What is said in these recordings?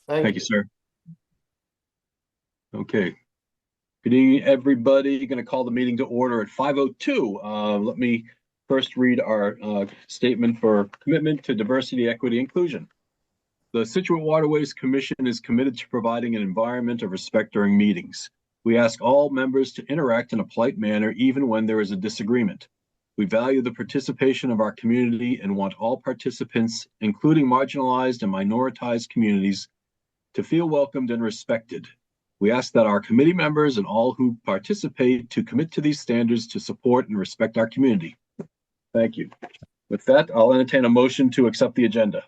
Thank you, sir. Okay. Good evening, everybody. Going to call the meeting to order at 5:02. Let me first read our statement for commitment to diversity, equity, inclusion. The Scituate Waterways Commission is committed to providing an environment of respect during meetings. We ask all members to interact in a polite manner, even when there is a disagreement. We value the participation of our community and want all participants, including marginalized and minoritized communities, to feel welcomed and respected. We ask that our committee members and all who participate to commit to these standards to support and respect our community. Thank you. With that, I'll entertain a motion to accept the agenda.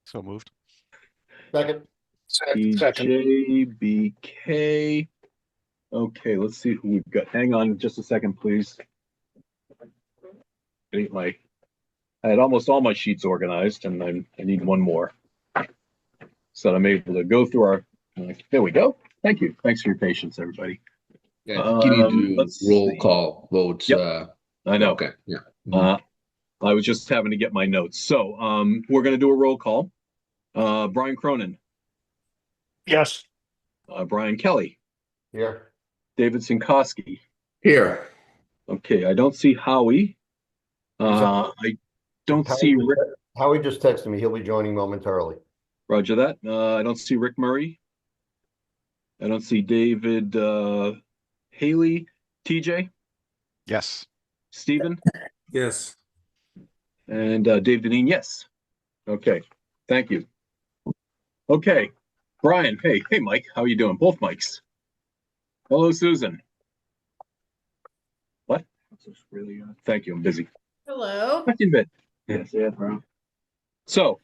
So moved. Second. BK. Okay, let's see who we've got. Hang on just a second, please. I had almost all my sheets organized, and I need one more so that I'm able to go through our. There we go. Thank you. Thanks for your patience, everybody. Yeah, I think you need to do roll call votes. Yep. I know. Okay. Yeah. I was just having to get my notes. So we're going to do a roll call. Brian Cronin. Yes. Brian Kelly. Here. David Sinkowski. Here. Okay, I don't see Howie. I don't see Rick. Howie just texted me. He'll be joining momentarily. Roger that. I don't see Rick Murray. I don't see David Haley. TJ? Yes. Stephen? Yes. And Dave Deneen, yes. Okay, thank you. Okay, Brian, hey, Mike, how are you doing? Both Mikes. Hello, Susan. What? Really, thank you, I'm busy. Hello. Yes, yeah, bro. So,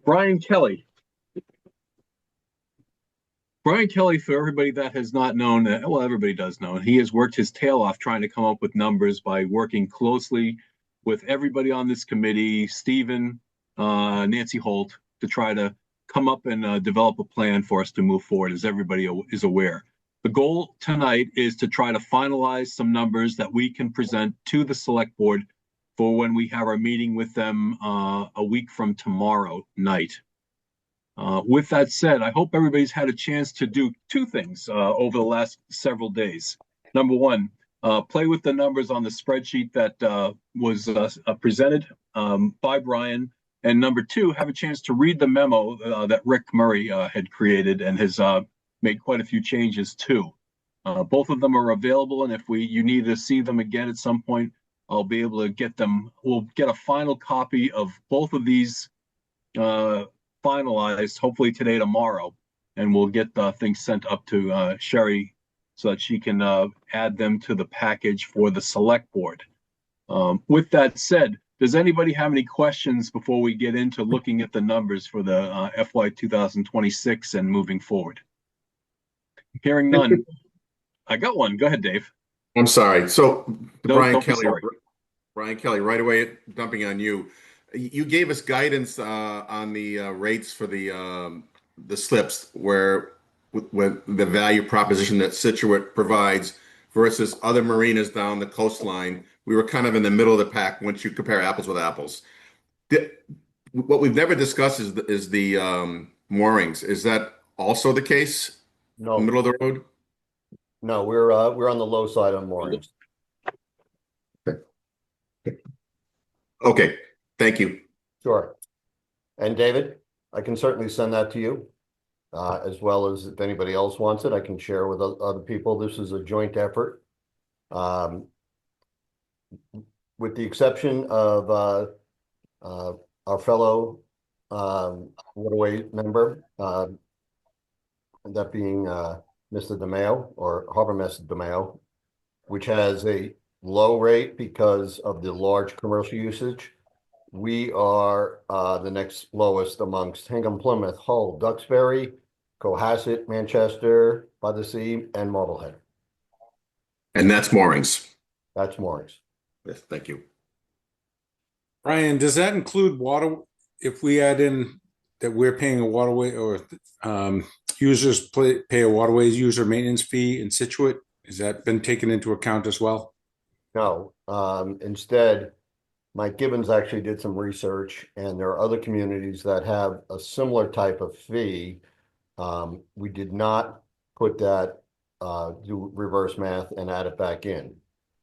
Brian Kelly. Brian Kelly, for everybody that has not known, well, everybody does know, he has worked his tail off trying to come up with numbers by working closely with everybody on this committee, Stephen, Nancy Holt, to try to come up and develop a plan for us to move forward, as everybody is aware. The goal tonight is to try to finalize some numbers that we can present to the select board for when we have our meeting with them a week from tomorrow night. With that said, I hope everybody's had a chance to do two things over the last several days. Number one, play with the numbers on the spreadsheet that was presented by Brian. And number two, have a chance to read the memo that Rick Murray had created and has made quite a few changes to. Both of them are available, and if you need to see them again at some point, I'll be able to get them. We'll get a final copy of both of these finalized, hopefully today, tomorrow, and we'll get things sent up to Sherry so that she can add them to the package for the select board. With that said, does anybody have any questions before we get into looking at the numbers for the FY 2026 and moving forward? Hearing none. I got one. Go ahead, Dave. I'm sorry. So, No, Brian Kelly, right away, dumping on you. You gave us guidance on the rates for the slips, where with the value proposition that Scituate provides versus other marinas down the coastline. We were kind of in the middle of the pack once you compare apples with apples. What we've never discussed is the moorings. Is that also the case? No. Middle of the road? No, we're on the low side on moorings. Okay. Thank you. Sure. And David, I can certainly send that to you, as well as if anybody else wants it, I can share with other people. This is a joint effort. With the exception of our fellow waterway member, that being Mr. DeMayo, or Harbor Master DeMayo, which has a low rate because of the large commercial usage. We are the next lowest amongst Hingham, Plymouth, Hull, Duxbury, Cohasset, Manchester by the Sea, and Marblehead. And that's moorings. That's moorings. Yes, thank you. Brian, does that include water? If we add in that we're paying a waterway, or users pay a waterways user maintenance fee in Scituate, has that been taken into account as well? No. Instead, Mike Gibbons actually did some research, and there are other communities that have a similar type of fee. We did not put that, do reverse math and add it back in.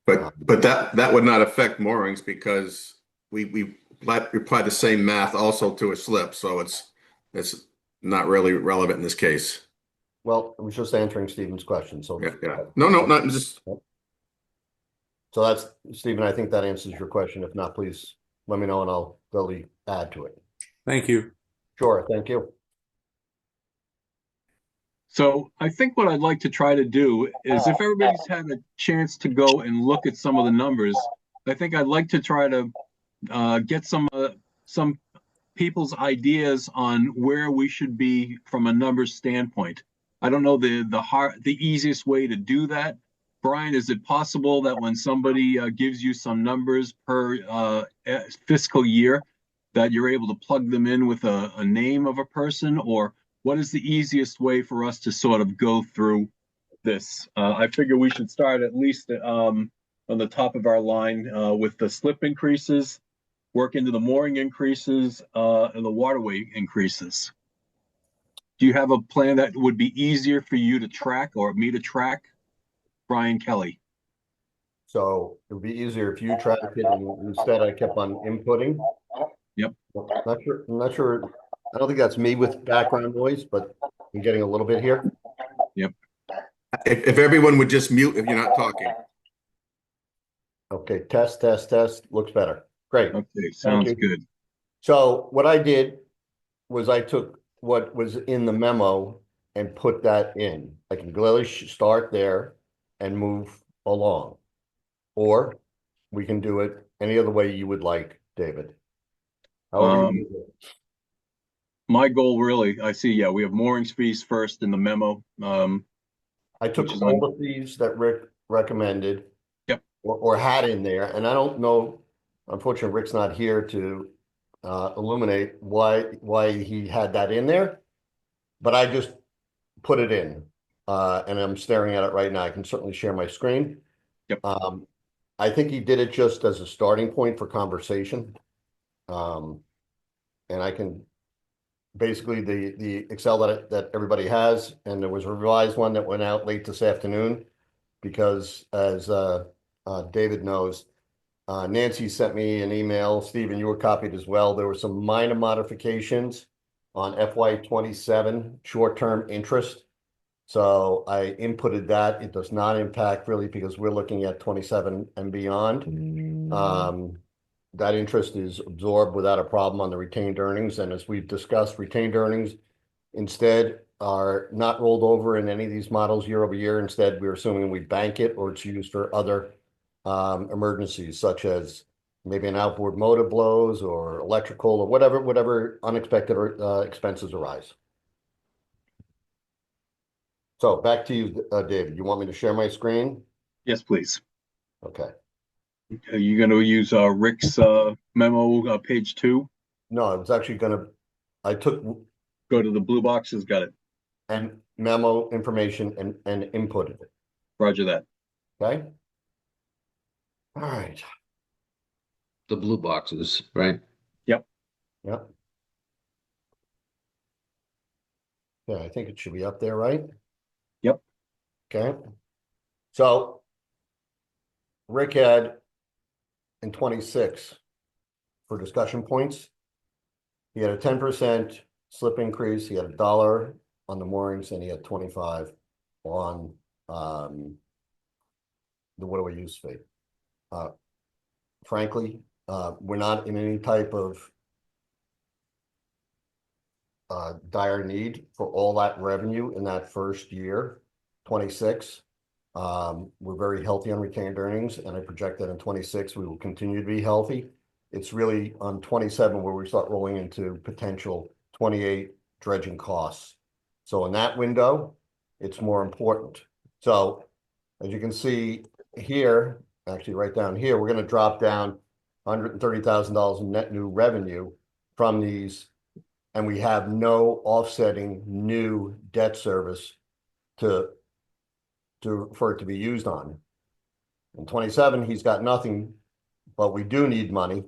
But that would not affect moorings because we applied the same math also to a slip, so it's not really relevant in this case. Well, I was just answering Stephen's question, so. Yeah. No, not just. So that's, Stephen, I think that answers your question. If not, please let me know and I'll gladly add to it. Thank you. Sure, thank you. So I think what I'd like to try to do is, if everybody's had a chance to go and look at some of the numbers, I think I'd like to try to get some people's ideas on where we should be from a numbers standpoint. I don't know the easiest way to do that. Brian, is it possible that when somebody gives you some numbers per fiscal year, that you're able to plug them in with a name of a person, or what is the easiest way for us to sort of go through this? I figure we should start at least on the top of our line with the slip increases, work into the mooring increases, and the waterway increases. Do you have a plan that would be easier for you to track or me to track, Brian Kelly? So it would be easier if you tracked it and instead I kept on inputting. Yep. I'm not sure. I don't think that's me with background noise, but I'm getting a little bit here. Yep. If everyone would just mute if you're not talking. Okay, test, looks better. Great. Okay, sounds good. So what I did was I took what was in the memo and put that in. I can clearly start there and move along. Or we can do it any other way you would like, David. However you do it. My goal really, I see, yeah, we have moorings fees first in the memo. I took all the fees that Rick recommended. Yep. Or had in there, and I don't know, unfortunately, Rick's not here to illuminate why he had that in there, but I just put it in, and I'm staring at it right now. I can certainly share my screen. Yep. I think he did it just as a starting point for conversation. And I can basically the Excel that everybody has, and there was a revised one that went out late this afternoon because as David knows, Nancy sent me an email. Stephen, you were copied as well. There were some minor modifications on FY27 short-term interest. So I inputted that. It does not impact really because we're looking at 27 and beyond. That interest is absorbed without a problem on the retained earnings. And as we've discussed, retained earnings instead are not rolled over in any of these models year over year. Instead, we're assuming we bank it or it's used for other emergencies, such as maybe an outboard motor blows or electrical or whatever unexpected expenses arise. So back to you, David. You want me to share my screen? Yes, please. Okay. Are you going to use Rick's memo, page 2? No, I was actually I took Go to the blue boxes. Got it. and memo information and inputted it. Roger that. Okay. All right. The blue boxes, right? Yep. Yeah, I think it should be up there, right? Yep. Okay. So Rick had in 26 for discussion points. He had a 10% slip increase. He had $1 on the moorings, and he had 25 on the waterway use fee. Frankly, we're not in any type of dire need for all that revenue in that first year, 26. We're very healthy on retained earnings, and I project that in 26 we will continue to be healthy. It's really on 27 where we start rolling into potential 28 dredging costs. So in that window, it's more important. So as you can see here, actually right down here, we're going to drop down $130,000 in net new revenue from these, and we have no offsetting new debt service for it to be used on. In 27, he's got nothing, but we do need money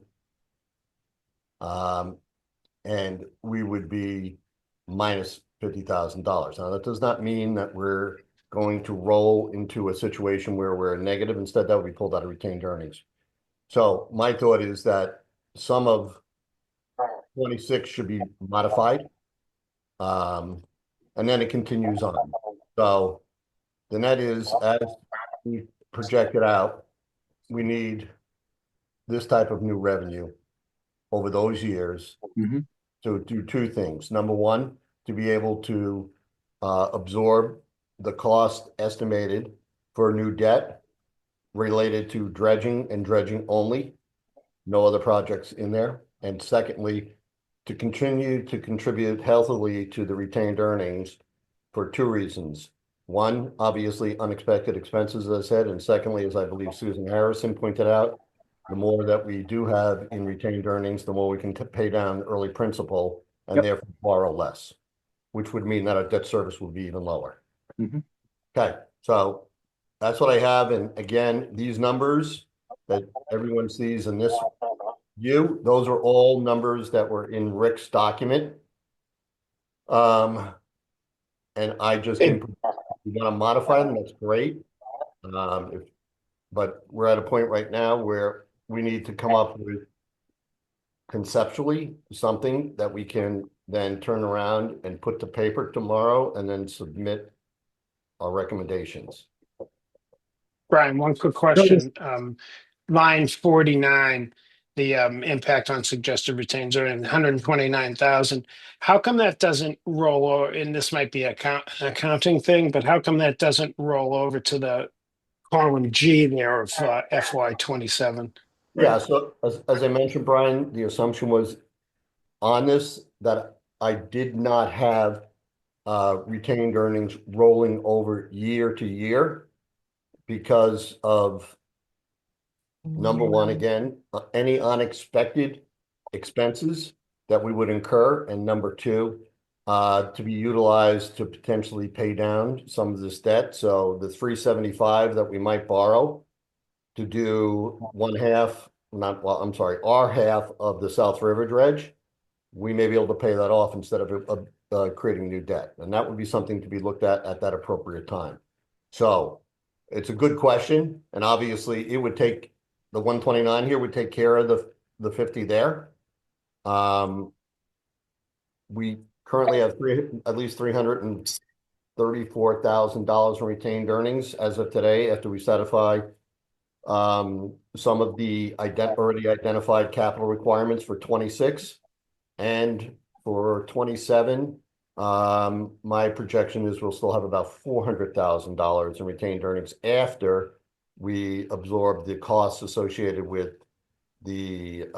And we would be minus $50,000. Now, that does not mean that we're going to roll into a situation where we're negative. Instead, that would be pulled out of retained earnings. So my thought is that some of 26 should be modified. And then it continues on. So the net is, as we project it out, we need this type of new revenue over those years Mhm. to do two things. Number one, to be able to absorb the cost estimated for new debt related to dredging and dredging only, no other projects in there. And secondly, to continue to contribute healthily to the retained earnings for two reasons. One, obviously unexpected expenses, as I said, and secondly, as I believe Susan Harrison pointed out, the more that we do have in retained earnings, the more we can pay down early principal and Yep. therefore borrow less, which would mean that our debt service would be even lower. Mhm. Okay, so that's what I have. And again, these numbers that everyone sees in this view, those are all numbers that were in Rick's document. And I just, if you want to modify them, that's great. But we're at a point right now where we need to come up with conceptually something that we can then turn around and put to paper tomorrow and then submit our recommendations. Brian, one quick question. Line 49, the impact on suggested retained earnings, 129,000. How come that doesn't roll over? And this might be an accounting thing, but how come that doesn't roll over to the column G there of FY 27? Yeah, so as I mentioned, Brian, the assumption was on this that I did not have retained earnings rolling over year to year because of number one, again, any unexpected expenses that we would incur, and number two, to be utilized to potentially pay down some of this debt. So the 375 that we might borrow to do one half, not, well, I'm sorry, our half of the South River dredge, we may be able to pay that off instead of creating new debt. And that would be something to be looked at that appropriate time. So it's a good question. And obviously it would take, the 129 here would take care of the 50 there. We currently have at least $334,000 in retained earnings as of today, after we satisfy some of the already identified capital requirements for 26 and for 27. My projection is we'll still have about $400,000 in retained earnings after we absorb the costs associated with the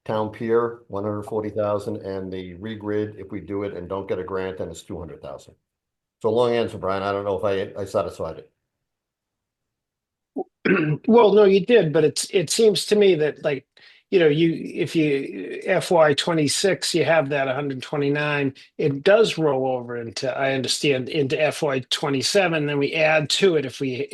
town pier, 140,000, and the regrid. If we do it and don't get a grant, then it's 200,000. So long answer, Brian. I don't know if I satisfied it. Well, no, you did, but it seems to me that, like, if you FY 26, you have that 129, it does roll over into, I understand, into FY 27. Then we add to it if we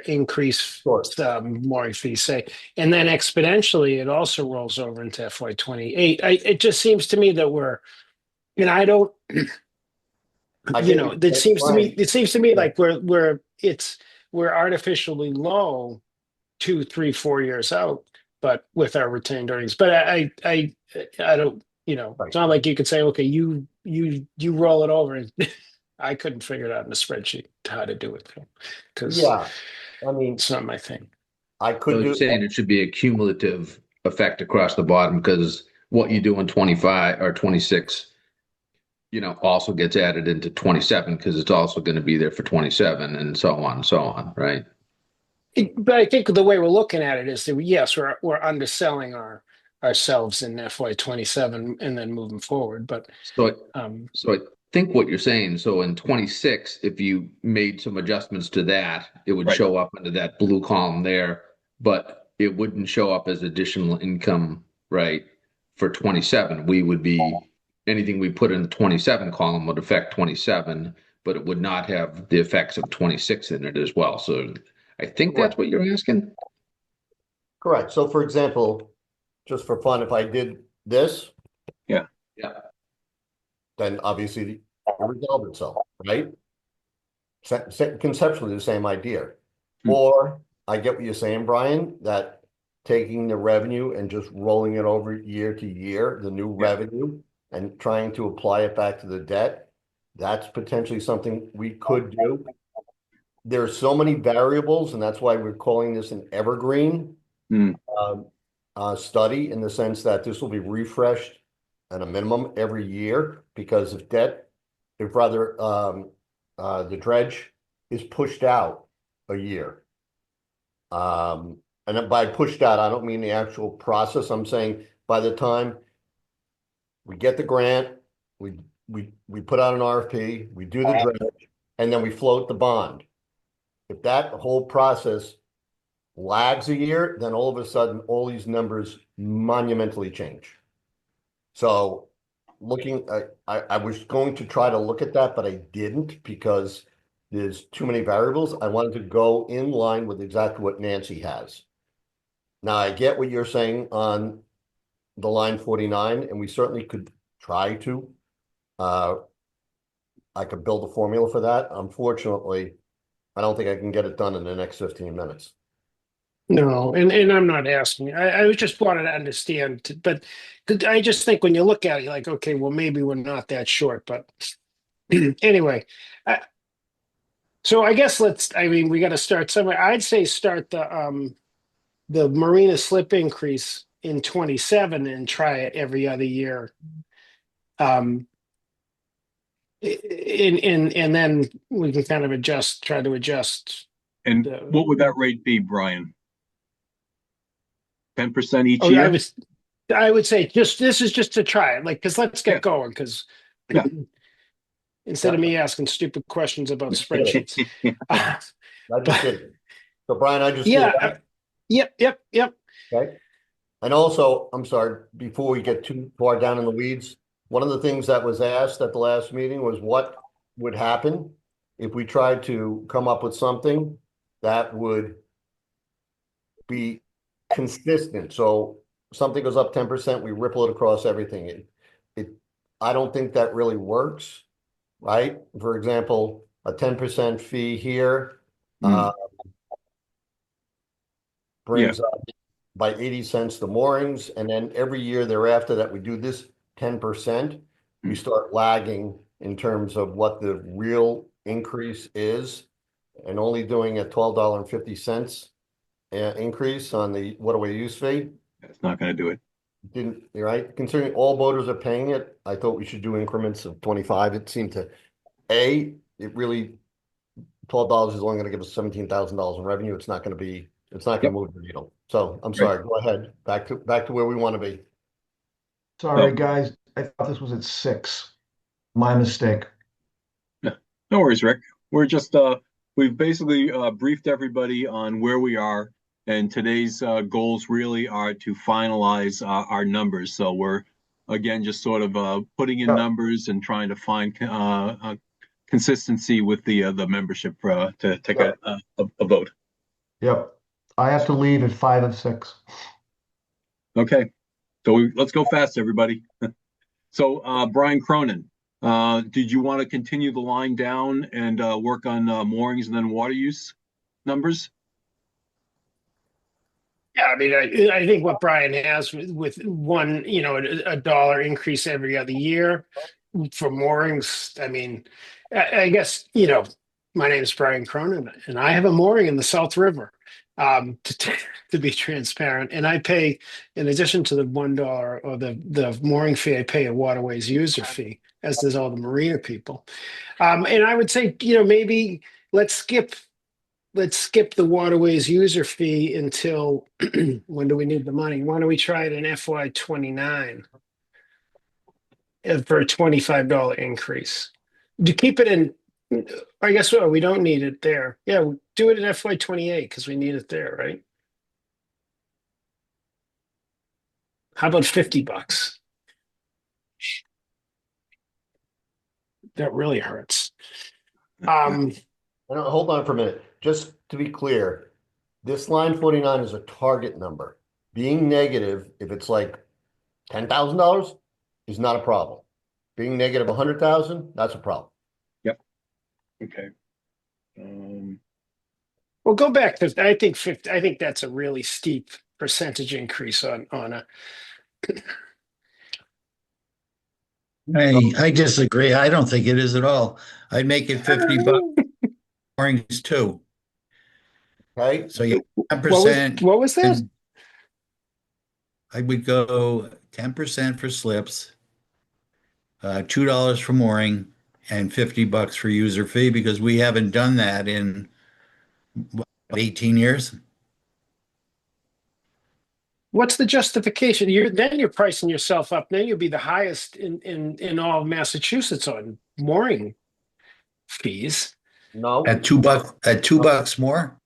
increase Sure. more fees, say, and then exponentially it also rolls over into FY 28. It just seems to me that I don't, it seems to me like we're artificially low 2, 3, 4 years out, but with our retained earnings. But I don't, it's not like you could say, okay, you roll it over, and I couldn't figure it out in a spreadsheet how to do it, because Yeah, I mean, it's not my thing. I So could you're do. saying it should be a cumulative effect across the bottom, because what you do in 25 or 26, also gets added into 27, because it's also going to be there for 27 and so on, right? But I think the way we're looking at it is that, yes, we're underselling ourselves in FY 27 and then moving forward. But So I think what you're saying, so in 26, if you made some adjustments to that, it would Right. show up under that blue column there, but it wouldn't show up as additional income, right? For 27, anything we put in the 27 column would affect 27, but it would not have the effects of 26 in it as well. So I think that's what you're asking. Correct. So for example, just for fun, if I did this, Yeah. then obviously it resolved itself, right? Conceptually the same idea. Hmm. Or I get what you're saying, Brian, that taking the revenue and just rolling it over year to year, the new revenue, and trying to apply it back to the debt, that's potentially something we could do. There are so many variables, and that's why we're calling this an evergreen Hmm. study, in the sense that this will be refreshed at a minimum every year, because if the dredge is pushed out a year. And by pushed out, I don't mean the actual process. I'm saying by the time we get the grant, we put out an RFP, we do the dredge, and then we float the bond. If that whole process lags a year, then all of a sudden, all these numbers monumentally change. So I was going to try to look at that, but I didn't, because there's too many variables. I wanted to go in line with exactly what Nancy has. Now, I get what you're saying on the line 49, and we certainly could try to. I could build a formula for that. Unfortunately, I don't think I can get it done in the next 15 minutes. No, and I'm not asking. I was just wanted to understand, but I just think when you look at it, you're like, okay, well, maybe we're not that short. But anyway, so I guess I mean, we got to start somewhere. I'd say start the marina slip increase in 27 and try it every other year. And then we can kind of try to adjust. And what would that rate be, Brian? 10% each Oh, year? I would say this is just to try it, like, because let's get going, because Yeah. instead of me asking stupid questions about spreadsheets. I just did it. So Brian, I just did Yeah. that. Yep. Okay. And also, I'm sorry, before we get too far down in the weeds, one of the things that was asked at the last meeting was what would happen if we tried to come up with something that would be consistent. So something goes up 10%, we ripple it across everything. I don't think that really works, right? For example, a 10% fee here brings up by 80 cents the moorings, and then every year thereafter that we do this 10%, we start lagging in terms of what the real increase is, and only doing a $12.50 increase on the waterway use fee. It's not going to do it. Didn't, right? Considering all boaters are paying it, I thought we should do increments of 25. It seemed to, it really, $12 is only going to give us $17,000 in revenue. It's not going to move the needle. So I'm sorry, go ahead. Back to where we want to be. Sorry, guys. I thought this was at 6. My mistake. No worries, Rick. We're just we've basically briefed everybody on where we are, and today's goals really are to finalize our numbers. So we're again just sort of putting in numbers and trying to find consistency with the membership to take a vote. Yep. I have to leave at 5 of 6. Okay, so let's go fast, everybody. So Brian Cronin, did you want to continue the line down and work on moorings and then water use numbers? Yeah, I mean, I think what Brian has with one, a dollar increase every other year for moorings. I mean, I guess, my name is Brian Cronin, and I have a mooring in the South River, to be transparent. And I pay, in addition to the $1 or the mooring fee, I pay a waterways user fee, as does all the marina people. And I would say, maybe let's skip the waterways user fee until when do we need the money? Why don't we try it in FY 29 for a $25 increase? To keep it in, I guess we don't need it there. Yeah, we'll do it in FY 28 because we need it there, right? How about $50? That really hurts. Hold on for a minute. Just to be clear, this line 49 is a target number. Being negative, if it's like $10,000 is not a problem. Being negative 100,000, that's a problem. Okay. Well, go back to, I think 50, I think that's a really steep percentage increase on a, I disagree. I don't think it is at all. I'd make it 50 bucks moorings too. Okay, So you what 10%, was that? and I would go 10% for slips, $2 for mooring, and 50 bucks for user fee because we haven't done that in what, 18 years. What's the justification? You're pricing yourself up. Then you'll be the highest in all of Massachusetts on mooring fees. no, At $2 more.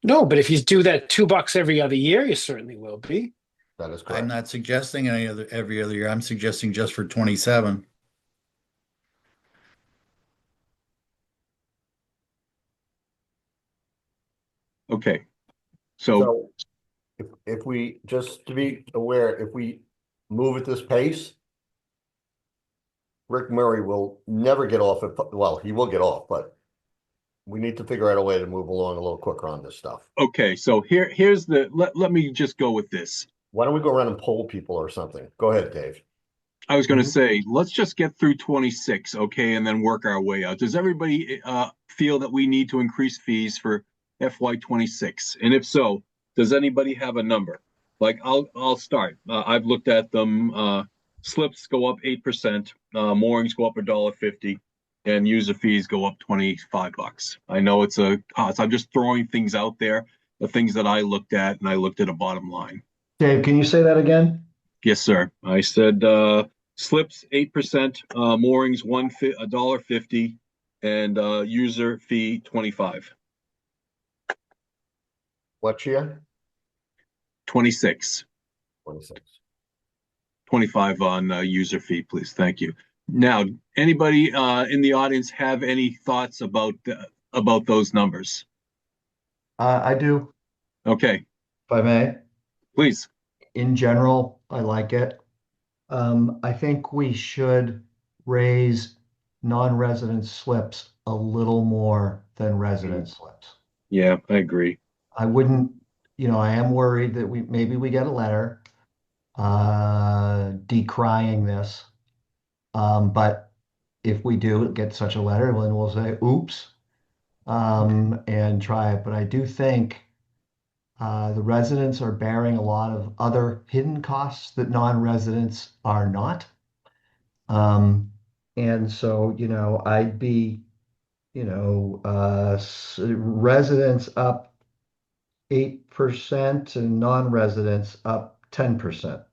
No, but if you do that $2 every other year, you certainly will be. that is I'm correct. not suggesting every other year. I'm suggesting just for 27. Okay. So, So if we, just to be aware, if we move at this pace, Rick Murray will never get off it. Well, he will get off, but we need to figure out a way to move along a little quicker on this stuff. okay. So here's let me just go with this. Why don't we go around and poll people or something? Go ahead, Dave. I was going to Mhm. say, let's just get through 26, okay, and then work our way out. Does everybody feel that we need to increase fees for FY 26? And if so, does anybody have a number? Like, I'll start. I've looked at them. Slips go up 8%, moorings go up $1.50, and user fees go up 25 bucks. I know it's a cost. I'm just throwing things out there, the things that I looked at, and I looked at a bottom line. Dave, can you say that again? Yes, sir. I said slips 8%, moorings $1.50, and user fee 25. What year? 26. 26. 25 on user fee, please. Thank you. Now, anybody in the audience have any thoughts about those numbers? I do, Okay, if I may. please. In general, I like it. I think we should raise non-resident slips a little more than resident slips. Yeah, I agree. I wouldn't, I am worried that maybe we get a letter decrying this. But if we do get such a letter, then we'll say, oops, and try it. But I do think the residents are bearing a lot of other hidden costs that non-residents are not. And so, I'd be, residents up 8% and non-residents up 10%.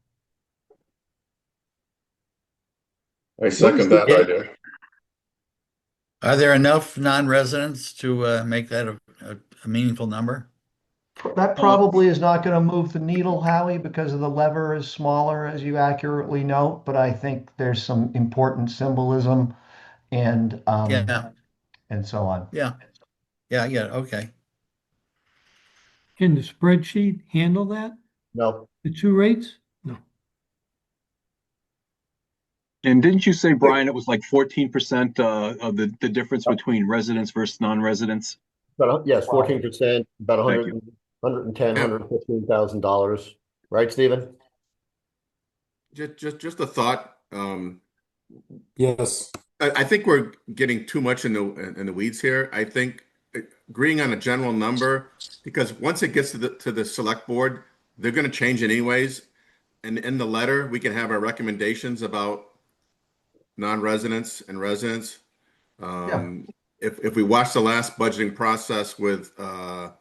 I second that idea. Are there enough non-residents to make that a meaningful number? That probably is not going to move the needle, Howie, because of the lever is smaller, as you accurately note. But I think there's some important symbolism and Yeah, so on. yeah, okay. Can the spreadsheet handle that? No, The two rates? No. And didn't you say, Brian, it was like 14% of the difference between residents versus non-residents? but yes, 14%, about Thank 100, you. 110, $115,000, right, Stephen? Just a thought. Yes. I think we're getting too much in the weeds here. I think agreeing on a general number, because once it gets to the select board, they're going to change it anyways. And in the letter, we can have our recommendations about non-residents and residents. If we watch the last budgeting process with how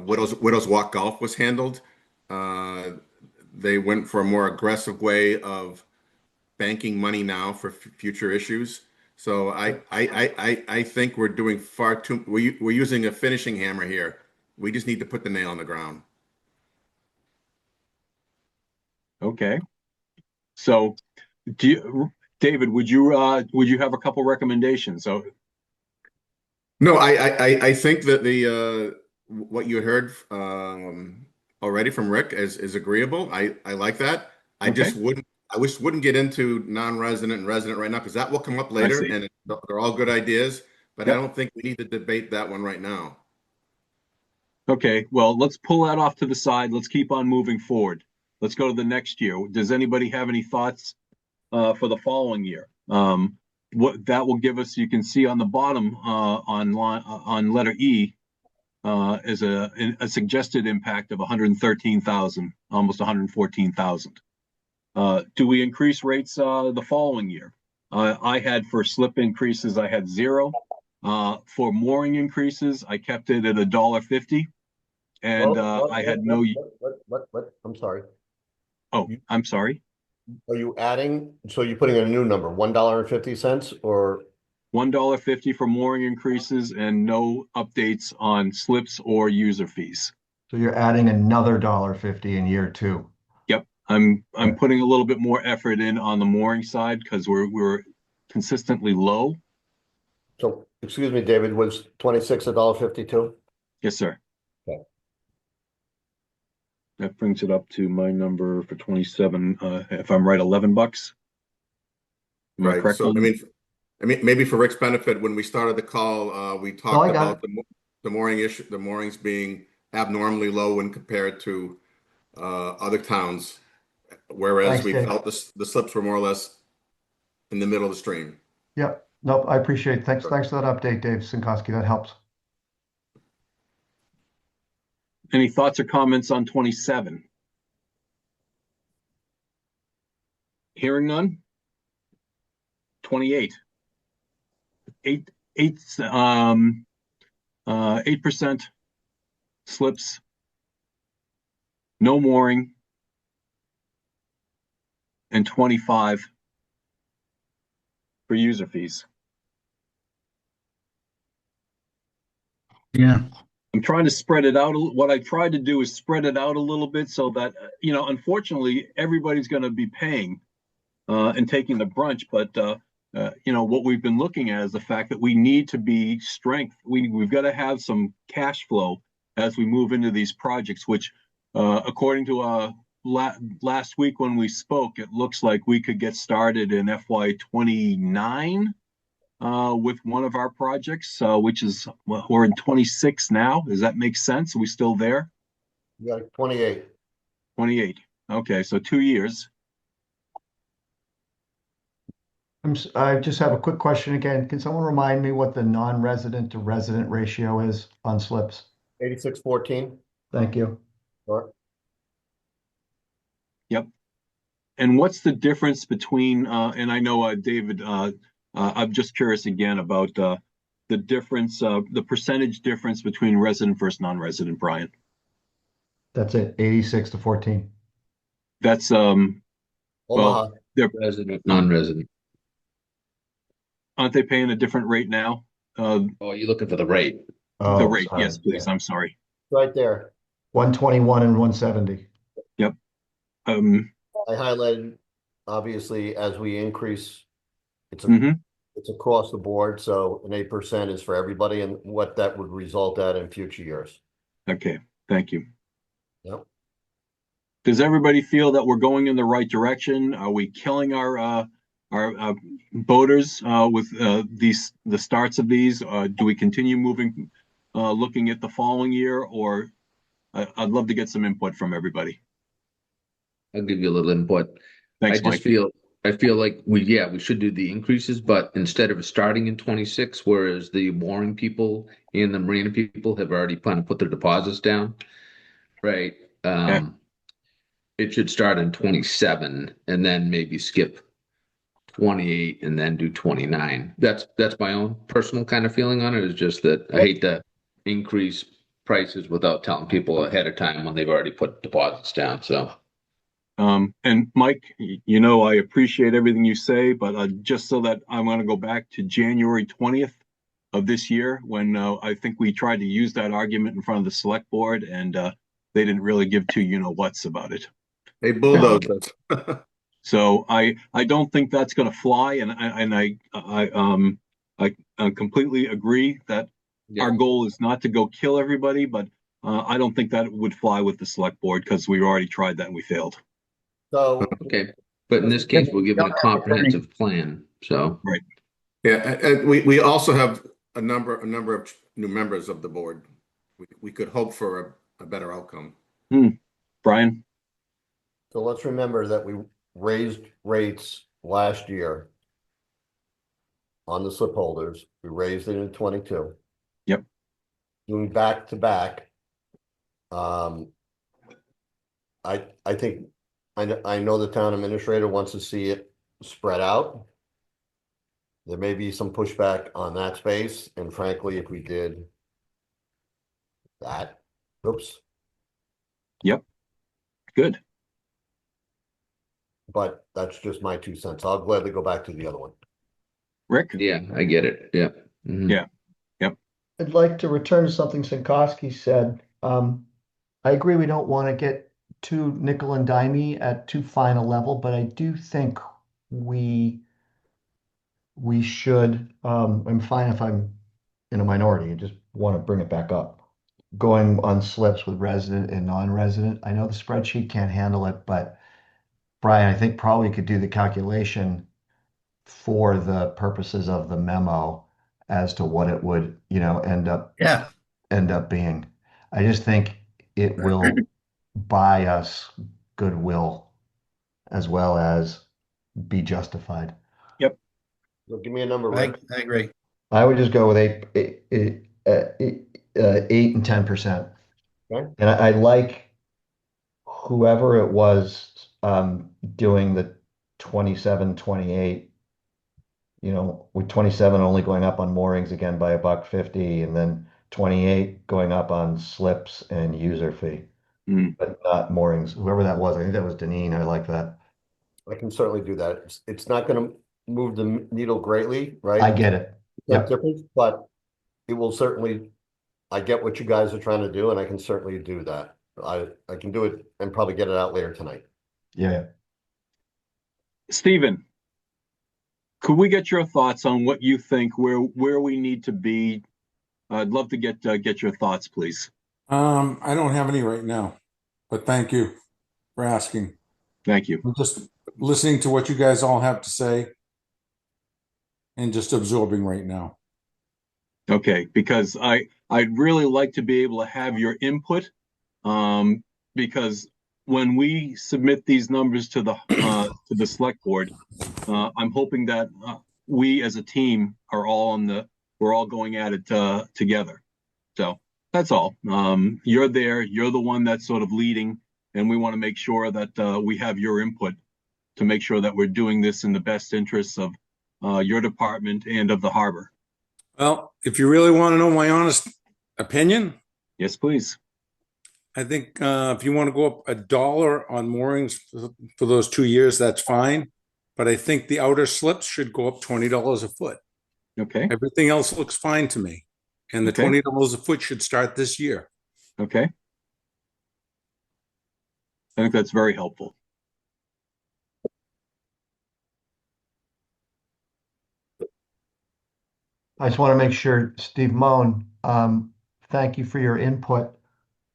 Widows Walk Golf was handled, they went for a more aggressive way of banking money now for future issues. So I think we're doing far too. We're using a finishing hammer here. We just need to put the nail on the ground. Okay. So, David, would you have a couple recommendations? So, No, I think that what you heard already from Rick is agreeable. I like that. I Okay. just wouldn't get into non-resident and resident right now because that will come up I later, see. and they're all good ideas. But I Yep. don't think we need to debate that one right now. Okay, well, let's pull that off to the side. Let's keep on moving forward. Let's go to the next year. Does anybody have any thoughts for the following year? What that will give us, you can see on the bottom on letter E, is a suggested impact of 113,000, almost 114,000. Do we increase rates the following year? I had for slip increases, I had 0. For mooring increases, I kept it at $1.50, and I had no. What? I'm sorry. Oh, I'm sorry. Are you adding, so you're putting in a new number, $1.50 or? $1.50 for mooring increases and no updates on slips or user fees. So you're adding another $1.50 in year 2. Yep, I'm putting a little bit more effort in on the mooring side because we're consistently low. So, excuse me, David, was 26 $1.52? Yes, sir. Okay. That brings it up to my number for 27. If I'm right, $11. Am I Right. correct? So I mean, maybe for Rick's benefit, when we started the call, we talked about the mooring issue, the moorings being abnormally low when compared to other towns, whereas Thanks, we Dave. felt the slips were more or less in the middle of the stream. Yep. Nope. I appreciate it. Thanks for that update, Dave Sinkowski. That helps. Any thoughts or comments on 27? Hearing none. 28. 8% slips, no mooring, and 25 for user fees. Yeah. I'm trying to spread it out. What I tried to do is spread it out a little bit so that, unfortunately, everybody's going to be paying and taking the brunch. But, what we've been looking at is the fact that we need to be strength. We've got to have some cash flow as we move into these projects, which, according to last week when we spoke, it looks like we could get started in FY29. With one of our projects, which is, we're in 26 now. Does that make sense? Are we still there? You got 28. 28. Okay, so 2 years. I just have a quick question again. Can someone remind me what the non-resident to resident ratio is on slips? 86-14. Thank you. Sure. Yep. And what's the difference between, and I know, David, I'm just curious again about the difference, the percentage difference between resident versus non-resident, Brian. That's it, 86-14. That's, Omaha. well, they're, Resident, non-resident. aren't they paying a different rate now? Oh, you're looking for the rate. The Oh, rate, sorry. yes, please. Yeah. I'm sorry. Right there. 121 and 170. Yep. I highlighted, obviously, as we increase, it's across the board. So an 8% is for everybody, and what that would result at in future years. Okay, thank you. Yep. Does everybody feel that we're going in the right direction? Are we killing our boaters with the starts of these? Do we continue moving, looking at the following year, or I'd love to get some input from everybody. I'll give you a little input. Thanks, I feel like we should do the increases, but instead of starting in 26, whereas the mooring people and the marina people have already kind of put their deposits down, right? It should start in 27 and then maybe skip 28 and then do 29. That's my own personal kind of feeling on it. Is just that I hate to increase prices without telling people ahead of time when they've already put deposits down. So. And Mike, I appreciate everything you say, but just so that I'm going to go back to January 20th of this year, when I think we tried to use that argument in front of the select board, and they didn't really give two whats about it. They bulldozed us. So I don't think that's going to fly, and I completely agree that our goal is not to go kill everybody, but I don't think that would fly with the select board because we already tried that and we failed. So Okay, but in this case, we're given a comprehensive plan, so. Right. Yeah, and we also have a number of new members of the board. We could hope for a better outcome. Brian? So let's remember that we raised rates last year on the slip holders. We raised it in 22. Yep. Doing back to back. I think I know the town administrator wants to see it spread out. There may be some pushback on that space, and frankly, if we did that, oops. Yep. Good. But that's just my 2 cents. I'll gladly go back to the other one. Rick? Yeah, I get it. Yeah. Mhm. Yeah. I'd like to return to something Sinkowski said. I agree we don't want to get too nickel and dimey at too fine a level, but I do think we should, I'm fine if I'm in a minority and just want to bring it back up. Going on slips with resident and non-resident. I know the spreadsheet can't handle it, but Brian, I think probably could do the calculation for the purposes of the memo as to what it would, end up being. I just think it will buy us goodwill as well as be justified. So give me a number, I Rick. agree. I would just go with 8 and 10%. Okay. And I like whoever it was doing the 27, 28, with 27 only going up on moorings again by $1.50, and then 28 going up on slips and user fee, but not moorings. Whoever that was, I think that was Deneen. I like that. I can certainly do that. It's not going to move the needle greatly, right? I get it. Yep. Difference, but it will certainly. I get what you guys are trying to do, and I can certainly do that. I can do it and probably get it out later tonight. Yeah. Stephen, could we get your thoughts on what you think where we need to be? I'd love to get your thoughts, please. I don't have any right now, but thank you for asking. Thank you. I'm just listening to what you guys all have to say and just absorbing right now. Okay, because I'd really like to be able to have your input, because when we submit these numbers to the select board, I'm hoping that we as a team are we're all going at it together. So that's all. You're there. You're the one that's sort of leading, and we want to make sure that we have your input to make sure that we're doing this in the best interests of your department and of the harbor. Well, if you really want to know my honest opinion, yes, please. I think if you want to go up $1 on moorings for those 2 years, that's fine. But I think the outer slips should go up $20 a foot. Okay. Everything else looks fine to me. And the $20 a foot should start this year. Okay. I think that's very helpful. I just want to make sure, Steve Moan, thank you for your input.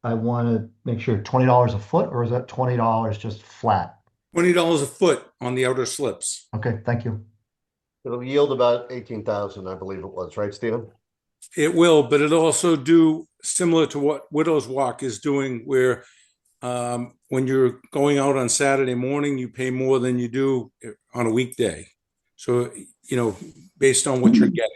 I want to make sure $20 a foot, or is that $20 just flat? $20 a foot on the outer slips. Okay, thank you. It'll yield about 18,000, I believe it was, right, Stephen? It will, but it'll also do similar to what Widow's Walk is doing, where when you're going out on Saturday morning, you pay more than you do on a weekday. So, based on what you're getting.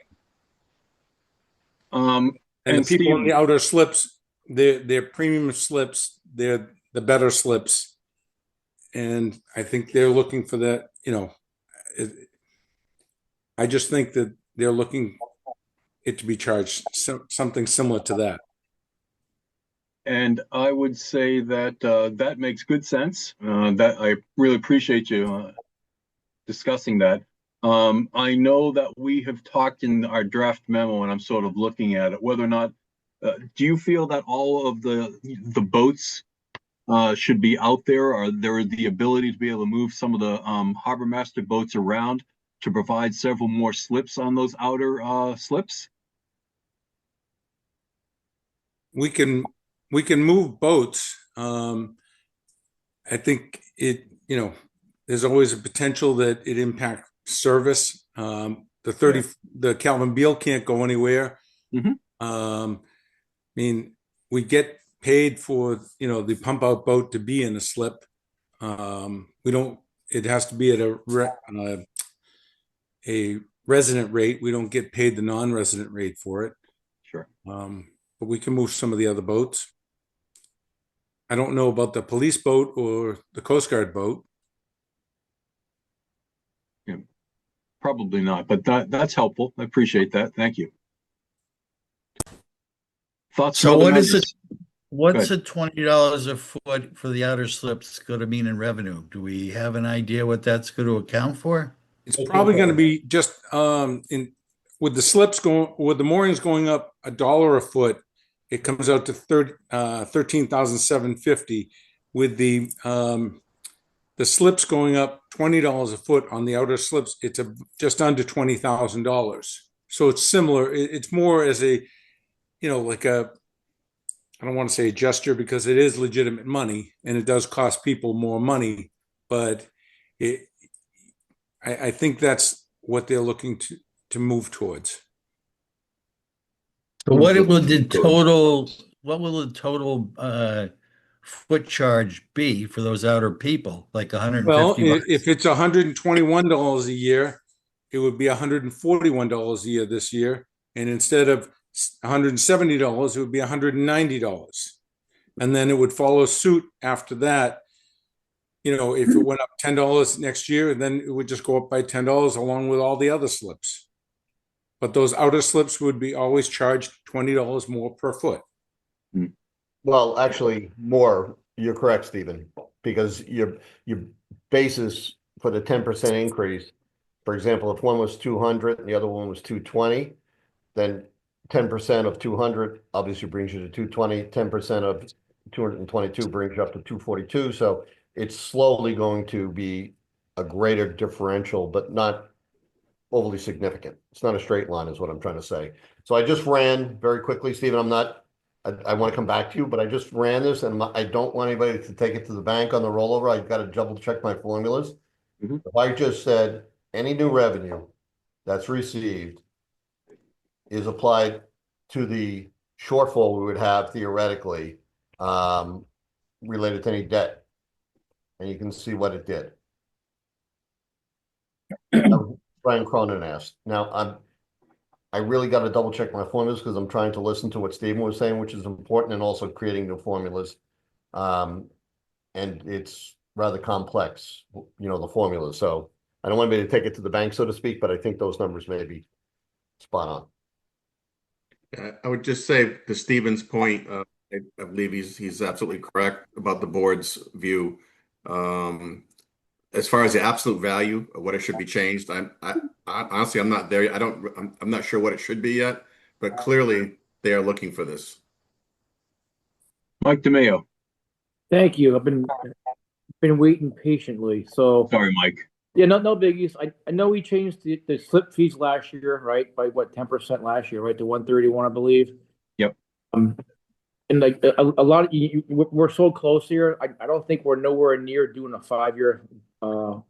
And the people in the outer slips, they're premium slips, they're the better slips. And I think they're looking for that, I just think that they're looking it to be charged something similar to that. And I would say that that makes good sense. That I really appreciate you discussing that. I know that we have talked in our draft memo, and I'm sort of looking at it, whether or not, do you feel that all of the boats should be out there? Or there the ability to be able to move some of the harbor master boats around to provide several more slips on those outer slips? We can we can move boats. I think there's always a potential that it impacts service. The Calvin Beal can't go anywhere. Mhm. I mean, we get paid for, the pump out boat to be in a slip. It has to be at a resident rate. We don't get paid the non-resident rate for it. Sure. But we can move some of the other boats. I don't know about the police boat or the Coast Guard boat. Yeah, probably not, but that's helpful. I appreciate that. Thank you. Thoughts? So from other what is members? it? What's the $20 a foot for the outer slips going to mean in revenue? Do we have an idea what that's going to account for? It's probably going to be just with the moorings going up $1 a foot, it comes out to 13,750. With the slips going up $20 a foot on the outer slips, it's just under $20,000. So it's similar. It's more as a, like I don't want to say a gesture because it is legitimate money and it does cost people more money, but I think that's what they're looking to move towards. So what will the total foot charge be for those outer people? Like $150? Well, if it's $121 a year, it would be $141 a year this year. And instead of $170, it would be $190. And then it would follow suit after that. If it went up $10 next year, then it would just go up by $10 along with all the other slips. But those outer slips would be always charged $20 more per foot. Well, actually, more. You're correct, Stephen, because your basis for the 10% increase, for example, if one was 200 and the other one was 220, then 10% of 200 obviously brings you to 220. 10% of 222 brings you up to 242. So it's slowly going to be a greater differential, but not overly significant. It's not a straight line, is what I'm trying to say. So I just ran very quickly, Stephen. I want to come back to you, but I just ran this and I don't want anybody to take it to the bank on the rollover. I've got to double check my formulas. Mhm. If I just said any new revenue that's received is applied to the shortfall we would have theoretically related to any debt, and you can see what it did. Brian Cronin asked. Now I really got to double check my formulas because I'm trying to listen to what Stephen was saying, which is important, and also creating new formulas. And it's rather complex, the formulas. So I don't want anybody to take it to the bank, so to speak, but I think those numbers may be spot on. I would just say to Stephen's point, I believe he's absolutely correct about the board's view. As far as the absolute value of what it should be changed, I honestly, I'm not there. I'm not sure what it should be yet, but clearly they are looking for this. Mike DeMeo. Thank you. I've been waiting patiently. So Sorry, Mike. yeah, no biggies. I know we changed the slip fees last year, right? By what, 10% last year, right? To 131, I believe. Yep. And like a lot of we're so close here. I don't think we're nowhere near doing a 5-year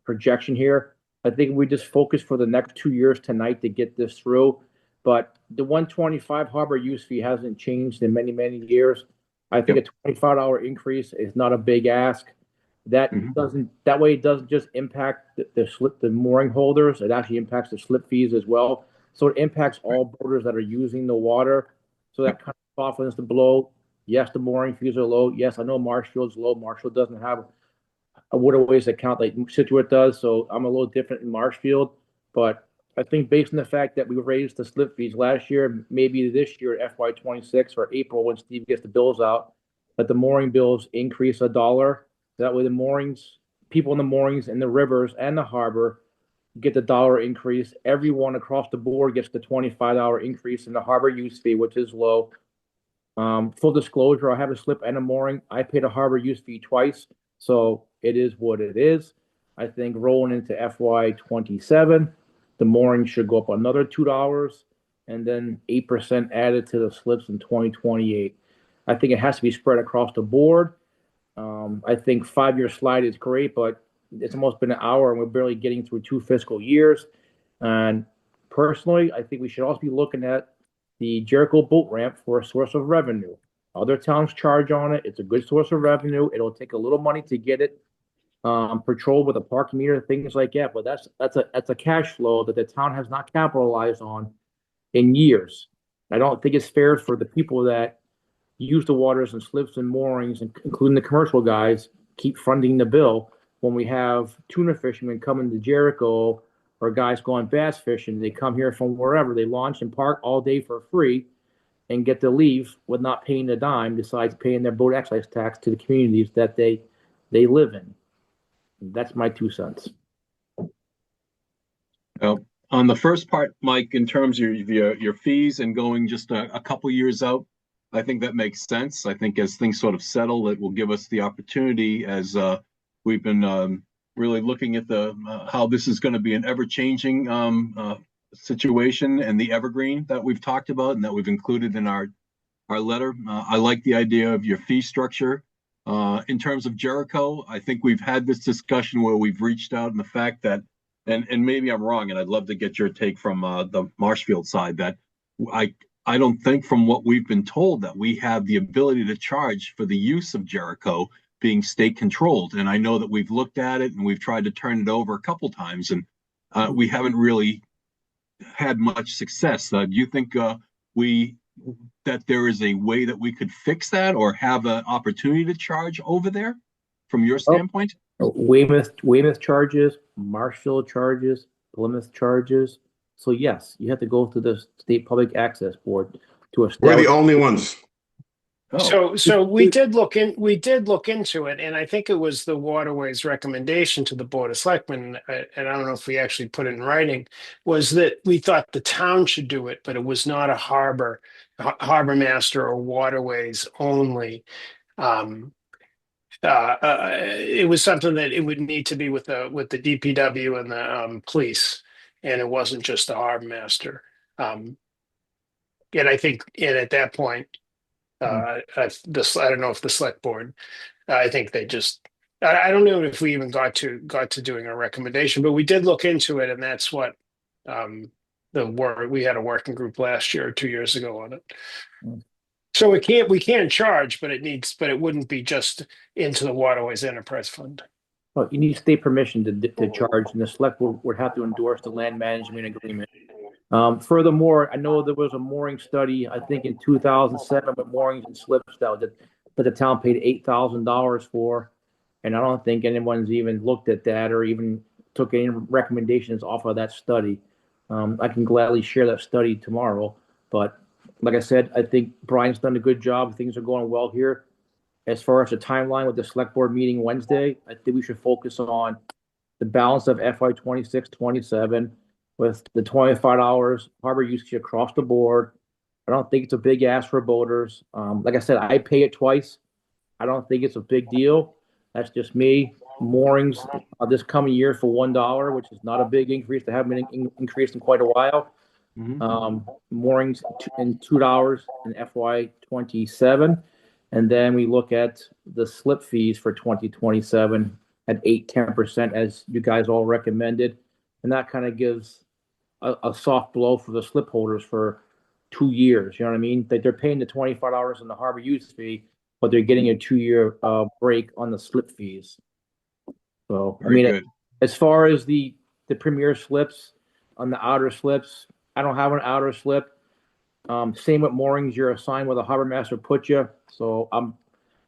projection here. I think we just focus for the next 2 years tonight to get this through. But the 125 harbor use fee hasn't changed in many, many years. I think a $25 increase is not a big ask. That way it doesn't just impact the mooring holders. It actually impacts the slip fees as well. So it impacts all boaters that are using the water. So that kind of softens the blow. Yes, the mooring fees are low. Yes, I know Marshfield's low. Marshfield doesn't have a waterways account like Scituate does. So I'm a little different in Marshfield. But I think based on the fact that we raised the slip fees last year, maybe this year, FY26 or April when Steve gets the bills out, that the mooring bills increase $1. That way the people in the moorings and the rivers and the harbor get the $1 increase. Everyone across the board gets the $25 increase in the harbor use fee, which is low. Full disclosure, I have a slip and a mooring. I paid a harbor use fee twice, so it is what it is. I think rolling into FY27, the mooring should go up another $2 and then 8% added to the slips in 2028. I think it has to be spread across the board. I think 5-year slide is great, but it's almost been an hour and we're barely getting through 2 fiscal years. And personally, I think we should also be looking at the Jericho boat ramp for a source of revenue. Other towns charge on it. It's a good source of revenue. It'll take a little money to get it patrolled with a park meter, things like that. But that's a cash flow that the town has not capitalized on in years. I don't think it's fair for the people that use the waters and slips and moorings, including the commercial guys, keep funding the bill when we have tuna fishermen coming to Jericho or guys going bass fishing. They come here from wherever. They launch and park all day for free and get to leave with not paying a dime, besides paying their boat excise tax to the communities that they live in. That's my 2 cents. Well, on the first part, Mike, in terms of your fees and going just a couple years out, I think that makes sense. I think as things sort of settle, it will give us the opportunity, as we've been really looking at how this is going to be an ever-changing situation, and the evergreen that we've talked about and that we've included in our letter. I like the idea of your fee structure. In terms of Jericho, I think we've had this discussion where we've reached out, and the fact that, and maybe I'm wrong, and I'd love to get your take from the Marshfield side, that I don't think, from what we've been told, that we have the ability to charge for the use of Jericho being state controlled. And I know that we've looked at it and we've tried to turn it over a couple times, and we haven't really had much success. Do you think that there is a way that we could fix that, or have an opportunity to charge over there from your standpoint? Weymouth charges, Marshfield charges, Plymouth charges. So yes, you have to go through the State Public Access Board to establish. We're the only ones. Oh. So we did look into it, and I think it was the Waterways recommendation to the Board of Selectmen, and I don't know if we actually put it in writing, was that we thought the town should do it, but it was not a harbor master or waterways only. It was something that it would need to be with the DPW and the police, and it wasn't just the harbor master. And I think, and at that point, I don't know if the select board, I think they just, I don't know if we even got to doing a recommendation, but we did look into it, and that's what we had a working group last year or 2 years ago on it. So we can't charge, but it wouldn't be just into the Waterways Enterprise Fund. Well, you need state permission to charge, and the select board would have to endorse the land management agreement. Furthermore, I know there was a mooring study, I think in 2007, but moorings and slips that the town paid $8,000 for, and I don't think anyone's even looked at that or even took any recommendations off of that study. I can gladly share that study tomorrow, but like I said, I think Brian's done a good job. Things are going well here. As far as the timeline with the select board meeting Wednesday, I think we should focus on the balance of FY 26-27 with the $25 harbor usage across the board. I don't think it's a big ask for boaters. Like I said, I pay it twice. I don't think it's a big deal. That's just me. Moorings this coming year for $1, which is not a big increase. They haven't been increased in quite a while. Moorings in $2 in FY 27. And then we look at the slip fees for 2027 at 8-10%, as you guys all recommended. And that kind of gives a soft blow for the slip holders for 2 years. You know what I mean? That they're paying the $25 in the harbor use fee, but they're getting a 2-year break on the slip fees. So, Very good. as far as the premier slips on the outer slips, I don't have an outer slip. Same with moorings, you're assigned where the harbor master put you. So I'm